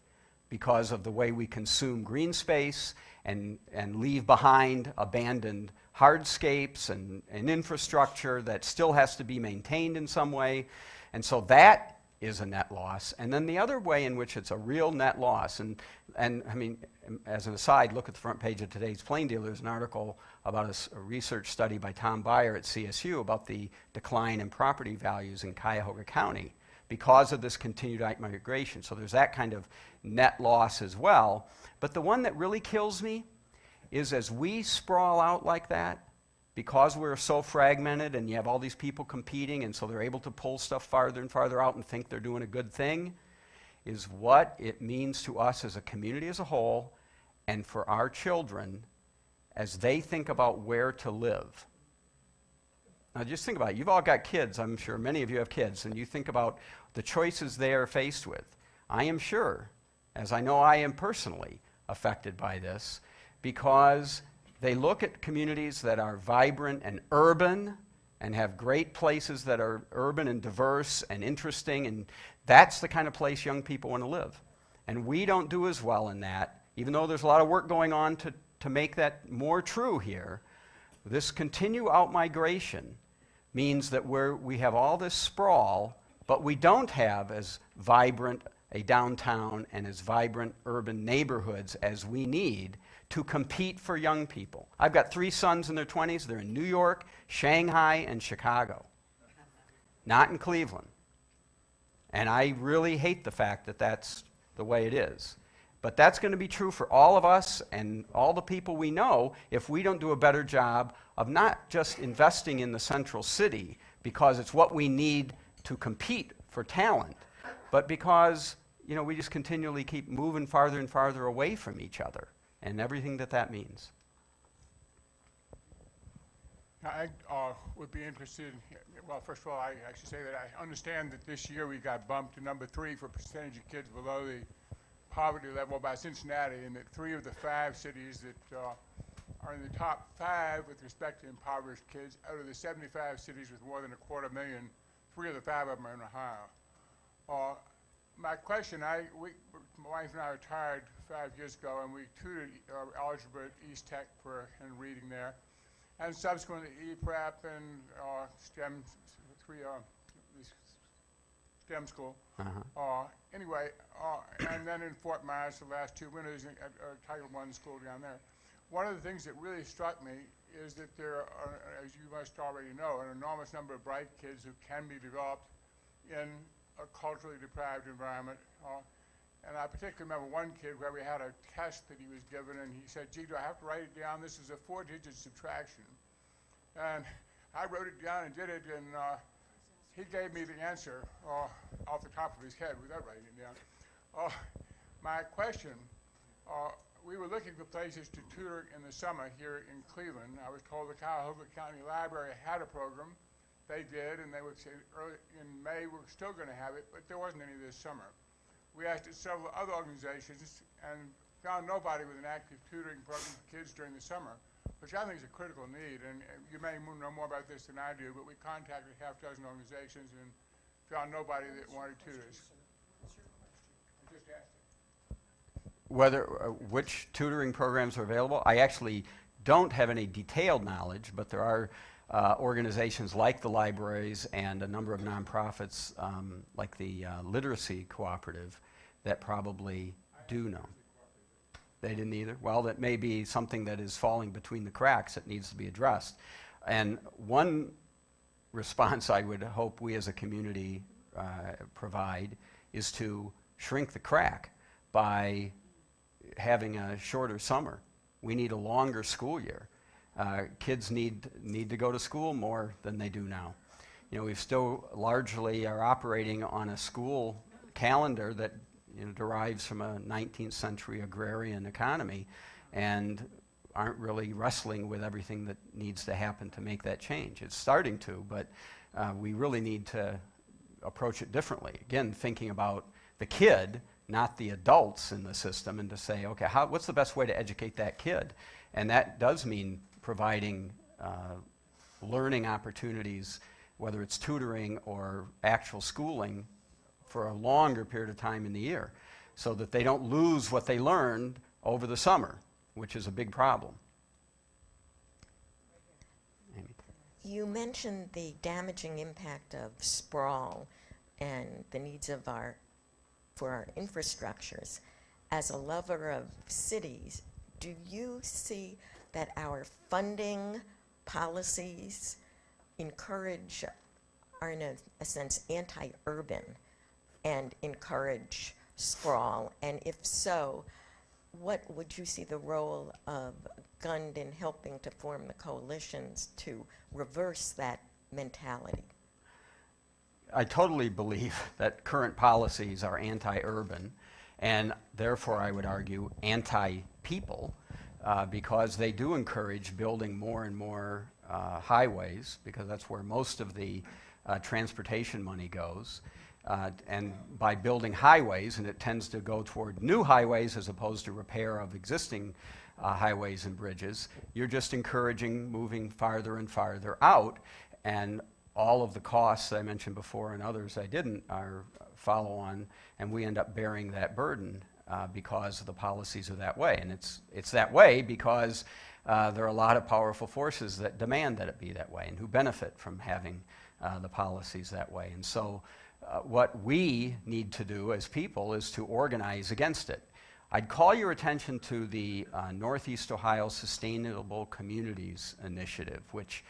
because of the way we consume green space and leave behind abandoned hardscapes and infrastructure that still has to be maintained in some way. And so that is a net loss. And then the other way in which it's a real net loss, and I mean, as an aside, look at the front page of today's Plain Dealer. There's an article about a research study by Tom Beyer at CSU about the decline in property values in Cuyahoga County because of this continued migration. So there's that kind of net loss as well. But the one that really kills me is as we sprawl out like that, because we're so fragmented and you have all these people competing and so they're able to pull stuff farther and farther out and think they're doing a good thing, is what it means to us as a community as a whole and for our children as they think about where to live. Now just think about it. You've all got kids, I'm sure many of you have kids, and you think about the choices they are faced with. I am sure, as I know I am personally affected by this, because they look at communities that are vibrant and urban and have great places that are urban and diverse and interesting, and that's the kind of place young people want to live. And we don't do as well in that, even though there's a lot of work going on to make that more true here. This continue out-migration means that we have all this sprawl, but we don't have as vibrant a downtown and as vibrant urban neighborhoods as we need to compete for young people. I've got 3 sons in their 20s. They're in New York, Shanghai, and Chicago, not in Cleveland. And I really hate the fact that that's the way it is. But that's going to be true for all of us and all the people we know if we don't do a better job of not just investing in the central city because it's what we need to compete for talent, but because you know, we just continually keep moving farther and farther away from each other and everything that that means. I would be interested, well, first of all, I should say that I understand that this year we got bumped to number 3 for percentage of kids below the poverty level by Cincinnati, and that 3 of the 5 cities that are in the top 5 with respect to impoverished kids, out of the 75 cities with more than 250,000, 3 of the 5 of them are in Ohio. My question, my wife and I retired 5 years ago, and we tutored algebra at East Tech and reading there, and subsequently EPRAP and STEM, STEM school. Anyway, and then in Fort Myers the last 2 winters at Title I school down there. One of the things that really struck me is that there are, as you must already know, an enormous number of bright kids who can be developed in a culturally deprived environment. And I particularly remember one kid where we had a test that he was given, and he said, "Gee, do I have to write it down? This is a 4-digit subtraction." And I wrote it down and did it, and he gave me the answer off the top of his head without writing it down. My question, we were looking for places to tutor in the summer here in Cleveland. I was told the Cuyahoga County Library had a program. They did, and they would say early in May we're still going to have it, but there wasn't any this summer. We asked several other organizations and found nobody with an active tutoring program for kids during the summer, which I think is a critical need. And you may know more about this than I do, but we contacted half a dozen organizations and found nobody that wanted tutors. I just asked it. Whether, which tutoring programs are available, I actually don't have any detailed knowledge, but there are organizations like the libraries and a number of nonprofits like the Literacy Cooperative that probably do know. They didn't either? Well, that may be something that is falling between the cracks that needs to be addressed. And one response I would hope we as a community provide is to shrink the crack by having a shorter summer. We need a longer school year. Kids need to go to school more than they do now. You know, we still largely are operating on a school calendar that, you know, derives from a 19th century agrarian economy and aren't really wrestling with everything that needs to happen to make that change. It's starting to, but we really need to approach it differently. Again, thinking about the kid, not the adults in the system, and to say, okay, what's the best way to educate that kid? And that does mean providing learning opportunities, whether it's tutoring or actual schooling, for a longer period of time in the year, so that they don't lose what they learned over the summer, which is a big problem. Amy. You mentioned the damaging impact of sprawl and the needs of for our infrastructures. As a lover of cities, do you see that our funding policies are in a sense anti-urban and encourage sprawl? And if so, what would you see the role of GUND in helping to form the coalitions to reverse that mentality? I totally believe that current policies are anti-urban, and therefore I would argue anti-people, because they do encourage building more and more highways, because that's where most of the transportation money goes. And by building highways, and it tends to go toward new highways as opposed to repair of existing highways and bridges, you're just encouraging moving farther and farther out, and all of the costs I mentioned before and others I didn't are follow on, and we end up bearing that burden because the policies are that way. And it's that way because there are a lot of powerful forces that demand that it be that way and who benefit from having the policies that way. And so what we need to do as people is to organize against it. I'd call your attention to the Northeast Ohio Sustainable Communities Initiative, which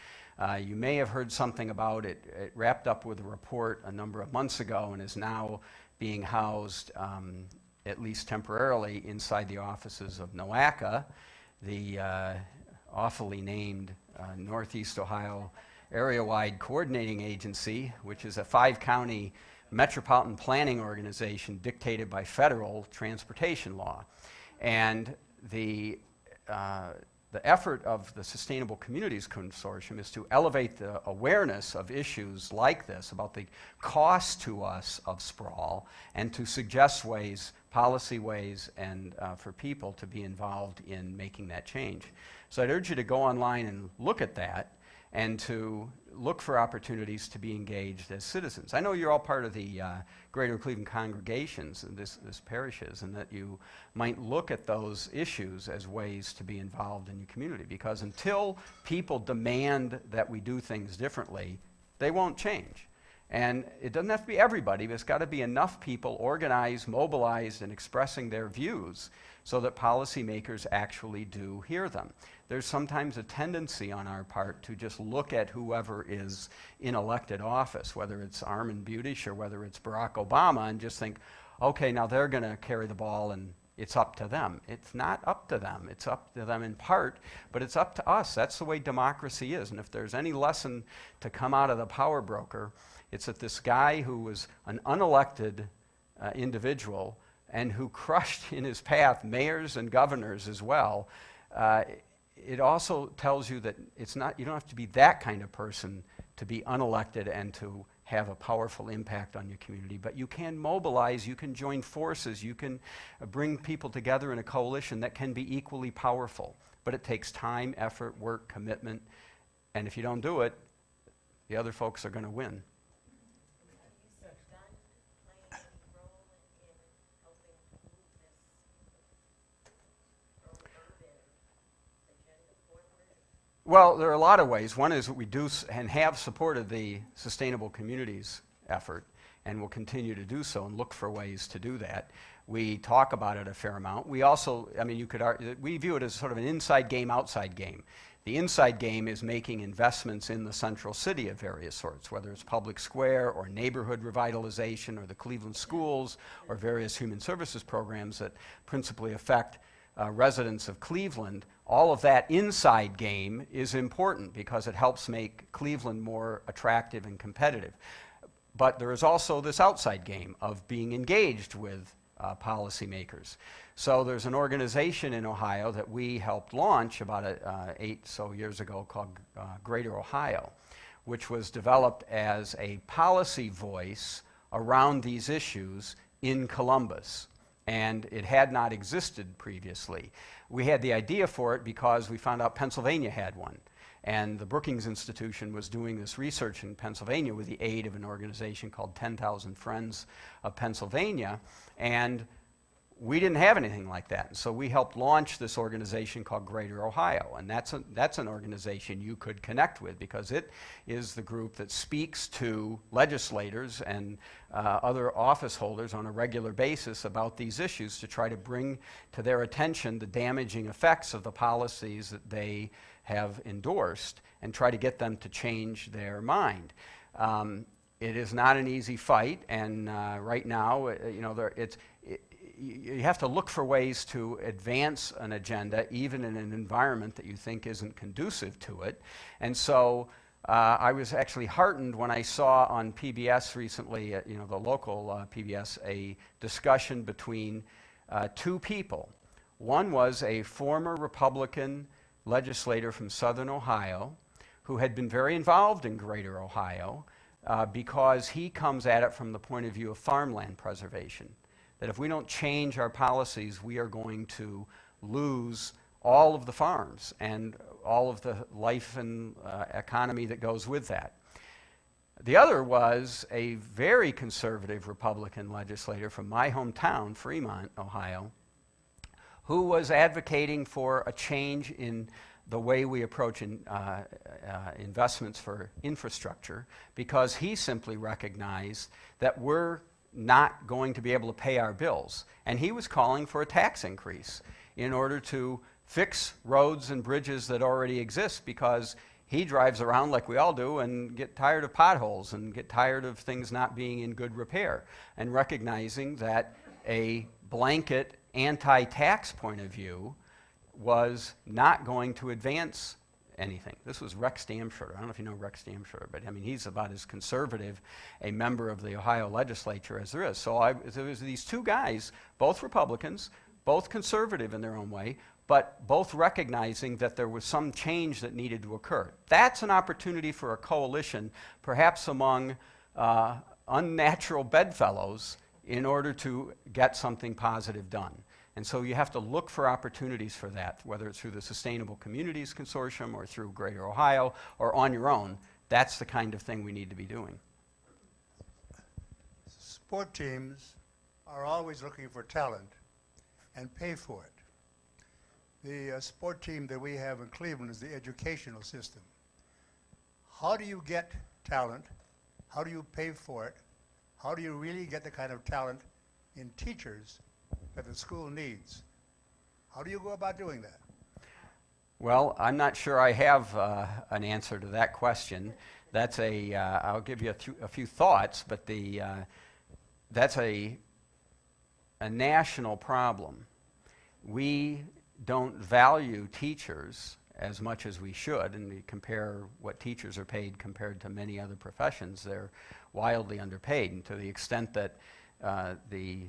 you may have heard something about. It wrapped up with a report a number of months ago and is now being housed, at least temporarily, inside the offices of NOACA, the awfully named Northeast Ohio Area-Wide Coordinating Agency, which is a 5-county metropolitan planning organization dictated by federal transportation law. And the effort of the Sustainable Communities Consortium is to elevate the awareness of issues like this, about the cost to us of sprawl, and to suggest ways, policy ways, and for people to be involved in making that change. So I'd urge you to go online and look at that, and to look for opportunities to be engaged as citizens. I know you're all part of the Greater Cleveland congregations, and this parishes, and that you might look at those issues as ways to be involved in your community, because until people demand that we do things differently, they won't change. And it doesn't have to be everybody, but it's got to be enough people organized, mobilized, and expressing their views so that policymakers actually do hear them. There's sometimes a tendency on our part to just look at whoever is in elected office, whether it's Armand Budish or whether it's Barack Obama, and just think, okay, now they're going to carry the ball and it's up to them. It's not up to them. It's up to them in part, but it's up to us. That's the way democracy is. And if there's any lesson to come out of the power broker, it's that this guy who was an unelected individual and who crushed in his path mayors and governors as well, it also tells you that it's not, you don't have to be that kind of person to be unelected and to have a powerful impact on your community, but you can mobilize, you can join forces, you can bring people together in a coalition that can be equally powerful. But it takes time, effort, work, commitment, and if you don't do it, the other folks are going to win. Well, there are a lot of ways. One is that we do and have supported the Sustainable Communities effort, and will continue to do so and look for ways to do that. We talk about it a fair amount. We also, I mean, you could argue, we view it as sort of an inside game, outside game. The inside game is making investments in the central city of various sorts, whether it's public square or neighborhood revitalization or the Cleveland schools or various human services programs that principally affect residents of Cleveland. All of that inside game is important because it helps make Cleveland more attractive and competitive. But there is also this outside game of being engaged with policymakers. So there's an organization in Ohio that we helped launch about 8 so years ago called Greater Ohio, which was developed as a policy voice around these issues in Columbus. And it had not existed previously. We had the idea for it because we found out Pennsylvania had one. And the Brookings Institution was doing this research in Pennsylvania with the aid of an organization called 10,000 Friends of Pennsylvania. And we didn't have anything like that. And so we helped launch this organization called Greater Ohio. And that's an organization you could connect with, because it is the group that speaks to legislators and other office holders on a regular basis about these issues to try to bring to their attention the damaging effects of the policies that they have endorsed and try to get them to change their mind. It is not an easy fight, and right now, you know, you have to look for ways to advance an agenda, even in an environment that you think isn't conducive to it. And so I was actually heartened when I saw on PBS recently, you know, the local PBS, a discussion between two people. One was a former Republican legislator from Southern Ohio who had been very involved in Greater Ohio because he comes at it from the point of view of farmland preservation. That if we don't change our policies, we are going to lose all of the farms and all of the life and economy that goes with that. The other was a very conservative Republican legislator from my hometown, Fremont, Ohio, who was advocating for a change in the way we approach investments for infrastructure, because he simply recognized that we're not going to be able to pay our bills. And he was calling for a tax increase in order to fix roads and bridges that already exist, because he drives around like we all do and get tired of potholes and get tired of things not being in good repair, and recognizing that a blanket anti-tax point of view was not going to advance anything. This was Rex Damschroeder. I don't know if you know Rex Damschroeder, but I mean, he's about as conservative a member of the Ohio legislature as there is. So there was these two guys, both Republicans, both conservative in their own way, but both recognizing that there was some change that needed to occur. That's an opportunity for a coalition, perhaps among unnatural bedfellows, in order to get something positive done. And so you have to look for opportunities for that, whether it's through the Sustainable Communities Consortium or through Greater Ohio or on your own. That's the kind of thing we need to be doing. Sport teams are always looking for talent and pay for it. The sport team that we have in Cleveland is the educational system. How do you get talent? How do you pay for it? How do you really get the kind of talent in teachers that the school needs? How do you go about doing that? Well, I'm not sure I have an answer to that question. That's I'll give you a few thoughts, but that's a national problem. We don't value teachers as much as we should, and we compare what teachers are paid compared to many other professions. They're wildly underpaid, and to the extent that the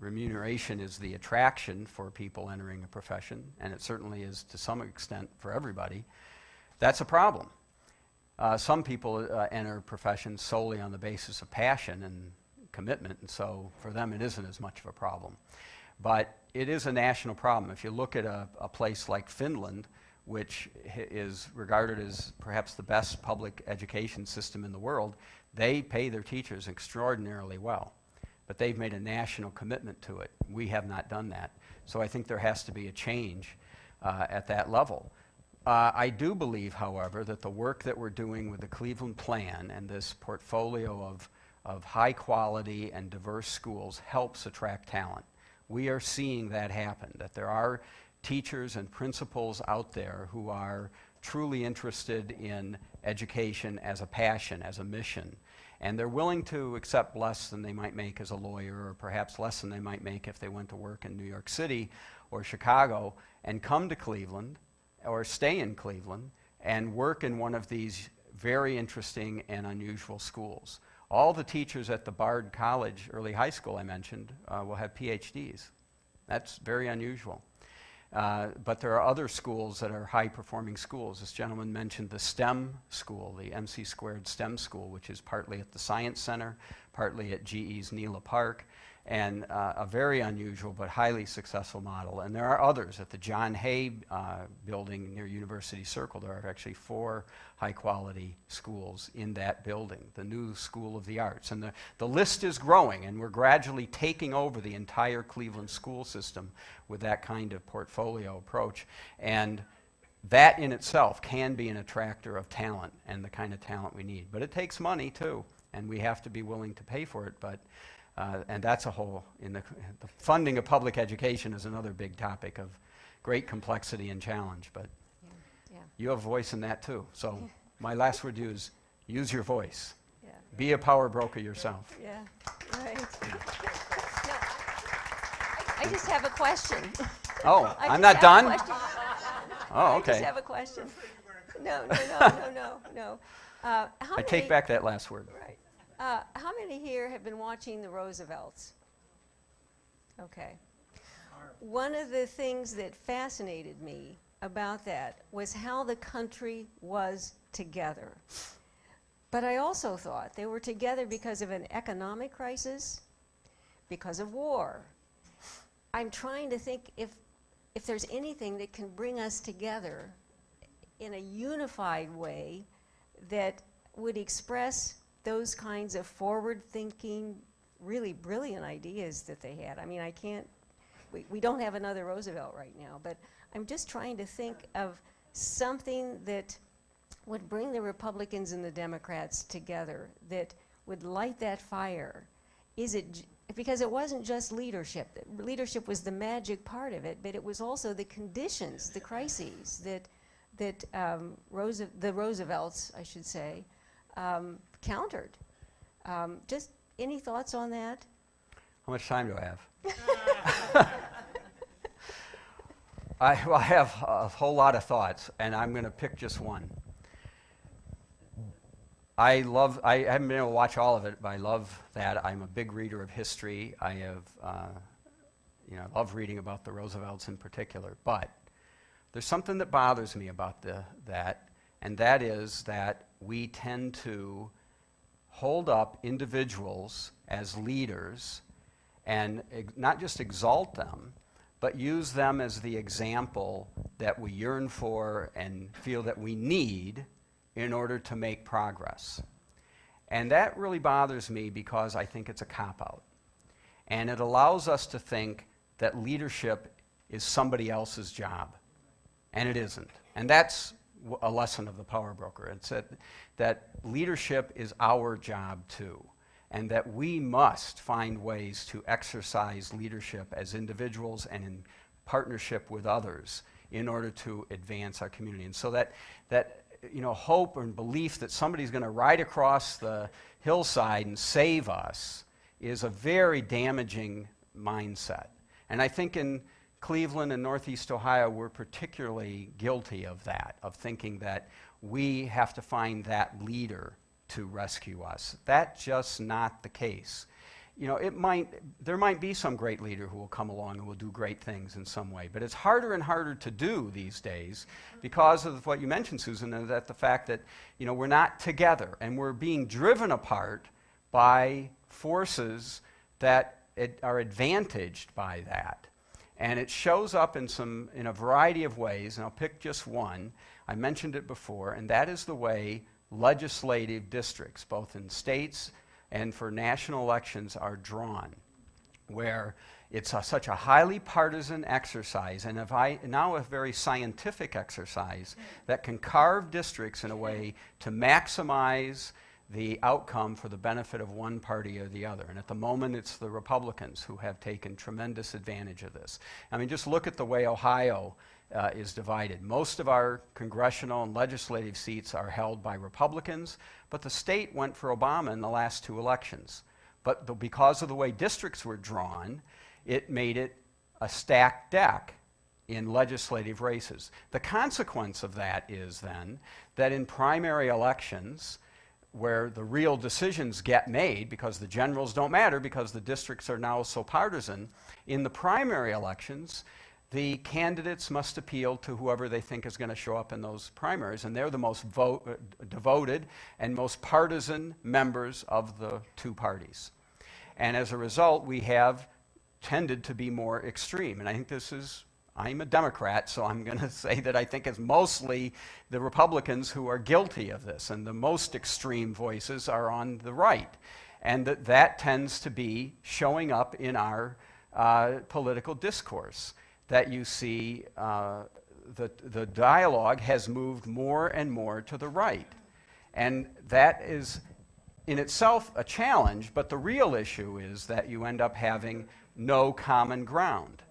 remuneration is the attraction for people entering a profession, and it certainly is to some extent for everybody, that's a problem. Some people enter professions solely on the basis of passion and commitment, and so for them it isn't as much of a problem. But it is a national problem. If you look at a place like Finland, which is regarded as perhaps the best public education system in the world, they pay their teachers extraordinarily well. But they've made a national commitment to it. We have not done that. So I think there has to be a change at that level. I do believe, however, that the work that we're doing with the Cleveland Plan and this portfolio of high quality and diverse schools helps attract talent. We are seeing that happen, that there are teachers and principals out there who are truly interested in education as a passion, as a mission. And they're willing to accept less than they might make as a lawyer, or perhaps less than they might make if they went to work in New York City or Chicago, and come to Cleveland or stay in Cleveland and work in one of these very interesting and unusual schools. All the teachers at the Bard College Early High School I mentioned will have PhDs. That's very unusual. But there are other schools that are high-performing schools. This gentleman mentioned the STEM school, the MC Squared STEM school, which is partly at the Science Center, partly at GE's Nela Park, and a very unusual but highly successful model. And there are others at the John Hay building near University Circle. There are actually 4 high-quality schools in that building, the new School of the Arts. And the list is growing, and we're gradually taking over the entire Cleveland school system with that kind of portfolio approach. And that in itself can be an attractor of talent and the kind of talent we need. But it takes money, too, and we have to be willing to pay for it. But and that's a whole, the funding of public education is another big topic of great complexity and challenge. But Yeah. you have a voice in that, too. So my last word to you is use your voice. Yeah. Be a power broker yourself. Yeah, right. No, I just have a question. Oh, I I'm just not have a done? question. Oh, I just okay. have a question. No. How I take many- back that last word. Right. How many here have been watching the Roosevelts? Okay. One of the things that fascinated me about that was how the country was together. But I also thought they were together because of an economic crisis, because of war. I'm trying to think if there's anything that can bring us together in a unified way that would express those kinds of forward-thinking, really brilliant ideas that they had. I mean, we don't have another Roosevelt right now, but I'm just trying to think of something that would bring the Republicans and the Democrats together, that would light that fire. Because it wasn't just leadership. Leadership was the magic part of it, but it was also the conditions, the crises that the Roosevelts, I should say, countered. Just any thoughts on that? How much time do I have? I have a whole lot of thoughts, and I'm going to pick just one. I haven't been able to watch all of it, but I love that. I'm a big reader of history. I have, love reading about the Roosevelts in particular. But there's something that bothers me about that, and that is that we tend to hold up individuals as leaders and not just exalt them, but use them as the example that we yearn for and feel that we need in order to make progress. And that really bothers me because I think it's a cop-out. And it allows us to think that leadership is somebody else's job. And it isn't. And that's a lesson of the power broker. It's that leadership is our job too. And that we must find ways to exercise leadership as individuals and in partnership with others in order to advance our community. And so that hope and belief that somebody's going to ride across the hillside and save us is a very damaging mindset. And I think in Cleveland and Northeast Ohio, we're particularly guilty of that, of thinking that we have to find that leader to rescue us. That's just not the case. There might be some great leader who will come along and will do great things in some way, but it's harder and harder to do these days because of what you mentioned, Susan, and that the fact that we're not together and we're being driven apart by forces that are advantaged by that. And it shows up in a variety of ways, and I'll pick just one. I mentioned it before, and that is the way legislative districts, both in states and for national elections, are drawn, where it's such a highly partisan exercise, and now a very scientific exercise that can carve districts in a way to maximize the outcome for the benefit of one party or the other. And at the moment, it's the Republicans who have taken tremendous advantage of this. I mean, just look at the way Ohio is divided. Most of our congressional and legislative seats are held by Republicans, but the state went for Obama in the last 2 elections. But because of the way districts were drawn, it made it a stacked deck in legislative races. The consequence of that is then that in primary elections, where the real decisions get made, because the generals don't matter because the districts are now so partisan, in the primary elections, the candidates must appeal to whoever they think is going to show up in those primaries, and they're the most devoted and most partisan members of the 2 parties. And as a result, we have tended to be more extreme. And I think I'm a Democrat, so I'm going to say that I think it's mostly the Republicans who are guilty of this, and the most extreme voices are on the right. And that tends to be showing up in our political discourse, that you see the dialogue has moved more and more to the right. And that is in itself a challenge, but the real issue is that you end up having no common ground,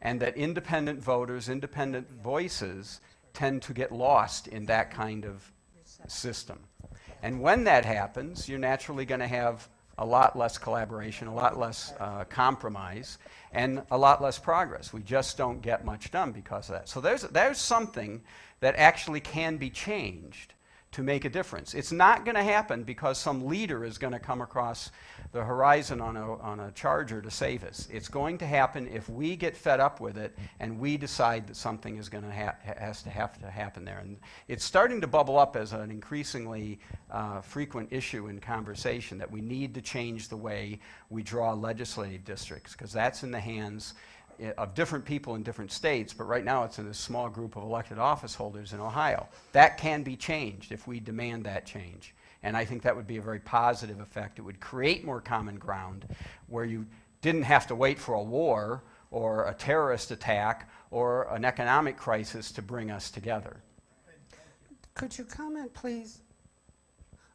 and that independent voters, independent voices tend to get lost in that kind of system. And when that happens, you're naturally going to have a lot less collaboration, a lot less compromise, and a lot less progress. We just don't get much done because of that. So there's something that actually can be changed to make a difference. It's not going to happen because some leader is going to come across the horizon on a charger to save us. It's going to happen if we get fed up with it and we decide that something is going to have to happen there. And it's starting to bubble up as an increasingly frequent issue in conversation, that we need to change the way we draw legislative districts, because that's in the hands of different people in different states, but right now it's in a small group of elected office holders in Ohio. That can be changed if we demand that change. And I think that would be a very positive effect. It would create more common ground where you didn't have to wait for a war or a terrorist attack or an economic crisis to bring us together. Could you comment, please,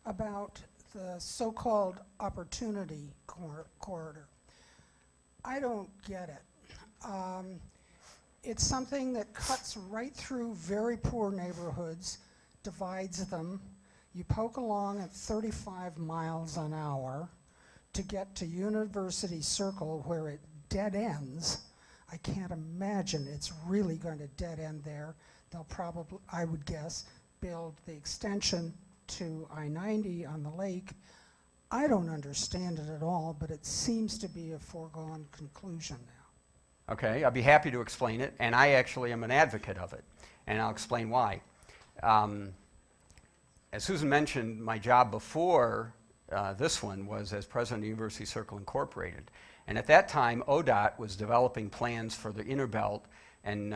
about the so-called opportunity corridor? I don't get it. It's something that cuts right through very poor neighborhoods, divides them. You poke along at 35 miles an hour to get to University Circle, where it dead ends. I can't imagine it's really going to dead end there. They'll probably, I would guess, build the extension to I-90 on the lake. I don't understand it at all, but it seems to be a foregone conclusion now. Okay, I'll be happy to explain it, and I actually am an advocate of it, and I'll explain why. As Susan mentioned, my job before this one was as president of University Circle Incorporated, and at that time, ODOT was developing plans for the inner belt and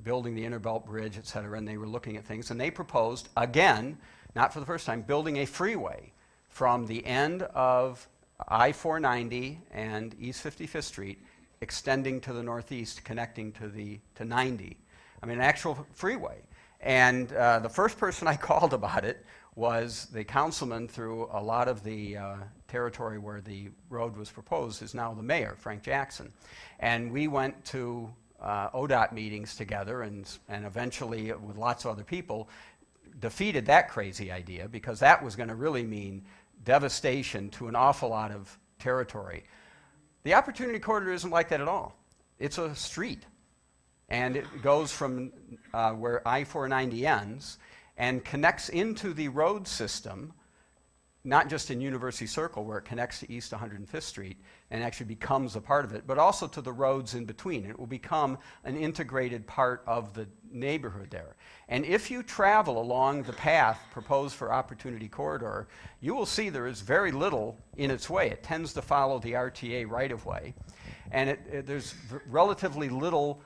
building the inner belt bridge, et cetera, and they were looking at things, and they proposed, again, not for the first time, building a freeway from the end of I-490 and East 55th Street, extending to the northeast, connecting to 90. I mean, an actual freeway. And the first person I called about it was the councilman through a lot of the territory where the road was proposed, is now the mayor, Frank Jackson. And we went to ODOT meetings together and eventually, with lots of other people, defeated that crazy idea because that was going to really mean devastation to an awful lot of territory. The Opportunity Corridor isn't like that at all. It's a street. And it goes from where I-490 ends and connects into the road system, not just in University Circle where it connects to East 105th Street and actually becomes a part of it, but also to the roads in between. It will become an integrated part of the neighborhood there. And if you travel along the path proposed for Opportunity Corridor, you will see there is very little in its way. It tends to follow the RTA right-of-way, and there's relatively little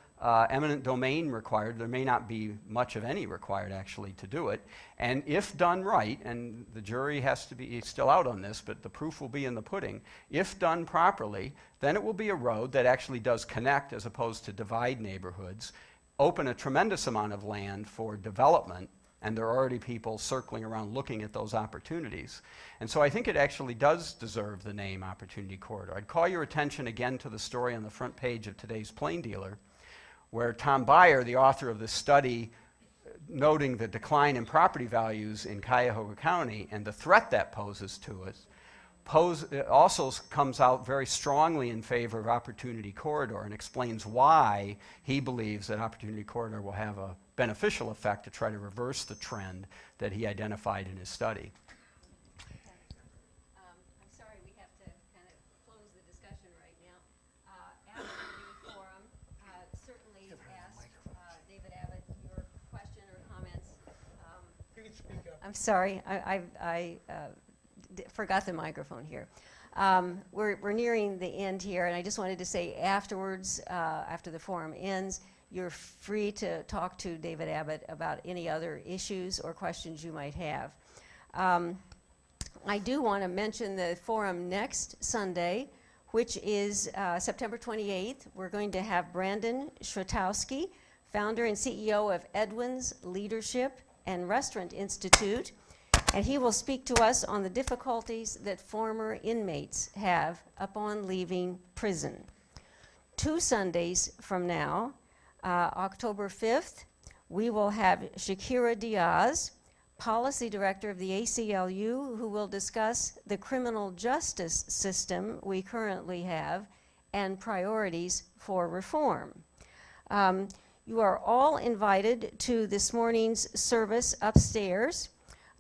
eminent domain required. There may not be much of any required actually to do it. And if done right, and the jury has to be still out on this, but the proof will be in the pudding, if done properly, then it will be a road that actually does connect as opposed to divide neighborhoods, open a tremendous amount of land for development, and there are already people circling around looking at those opportunities. And so I think it actually does deserve the name Opportunity Corridor. I'd call your attention again to the story on the front page of today's Plain Dealer, where Tom Beyer, the author of this study, noting the decline in property values in Cuyahoga County and the threat that poses to us, also comes out very strongly in favor of Opportunity Corridor and explains why he believes that Opportunity Corridor will have a beneficial effect to try to reverse the trend that he identified in his study. I'm sorry, we have to kind of close the discussion right now. After the forum, certainly ask David Abbott your question or comments. You can speak up. I'm sorry, I forgot the microphone here. We're nearing the end here, and I just wanted to say afterwards, after the forum ends, you're free to talk to David Abbott about any other issues or questions you might have. I do want to mention the forum next Sunday, which is September 28th. We're going to have Brandon Schratowski, founder and CEO of Edwin's Leadership and Restaurant Institute, and he will speak to us on the difficulties that former inmates have upon leaving prison. 2 Sundays from now, October 5th, we will have Shakira Diaz, Policy Director of the ACLU, who will discuss the criminal justice system we currently have and priorities for reform. You are all invited to this morning's service upstairs.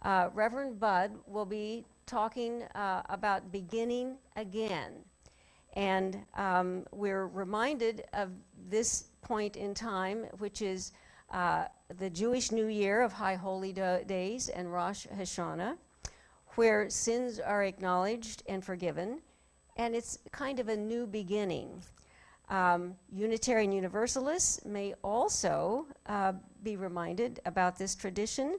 Reverend Budd will be talking about beginning again. And we're reminded of this point in time, which is the Jewish New Year of High Holy Days and Rosh Hashanah, where sins are acknowledged and forgiven, and it's kind of a new beginning. Unitarian Universalists may also be reminded about this tradition,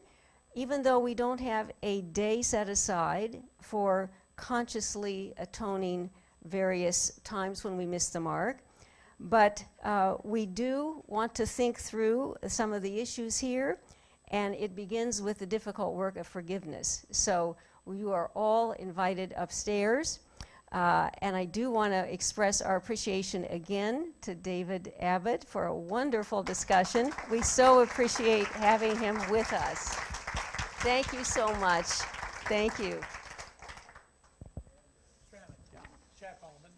even though we don't have a day set aside for consciously atoning various times when we miss the mark. But we do want to think through some of the issues here, and it begins with the difficult work of forgiveness. So you are all invited upstairs. And I do want to express our appreciation again to David Abbott for a wonderful discussion. We so appreciate having him with us. Thank you so much. Thank you. Jack Allman.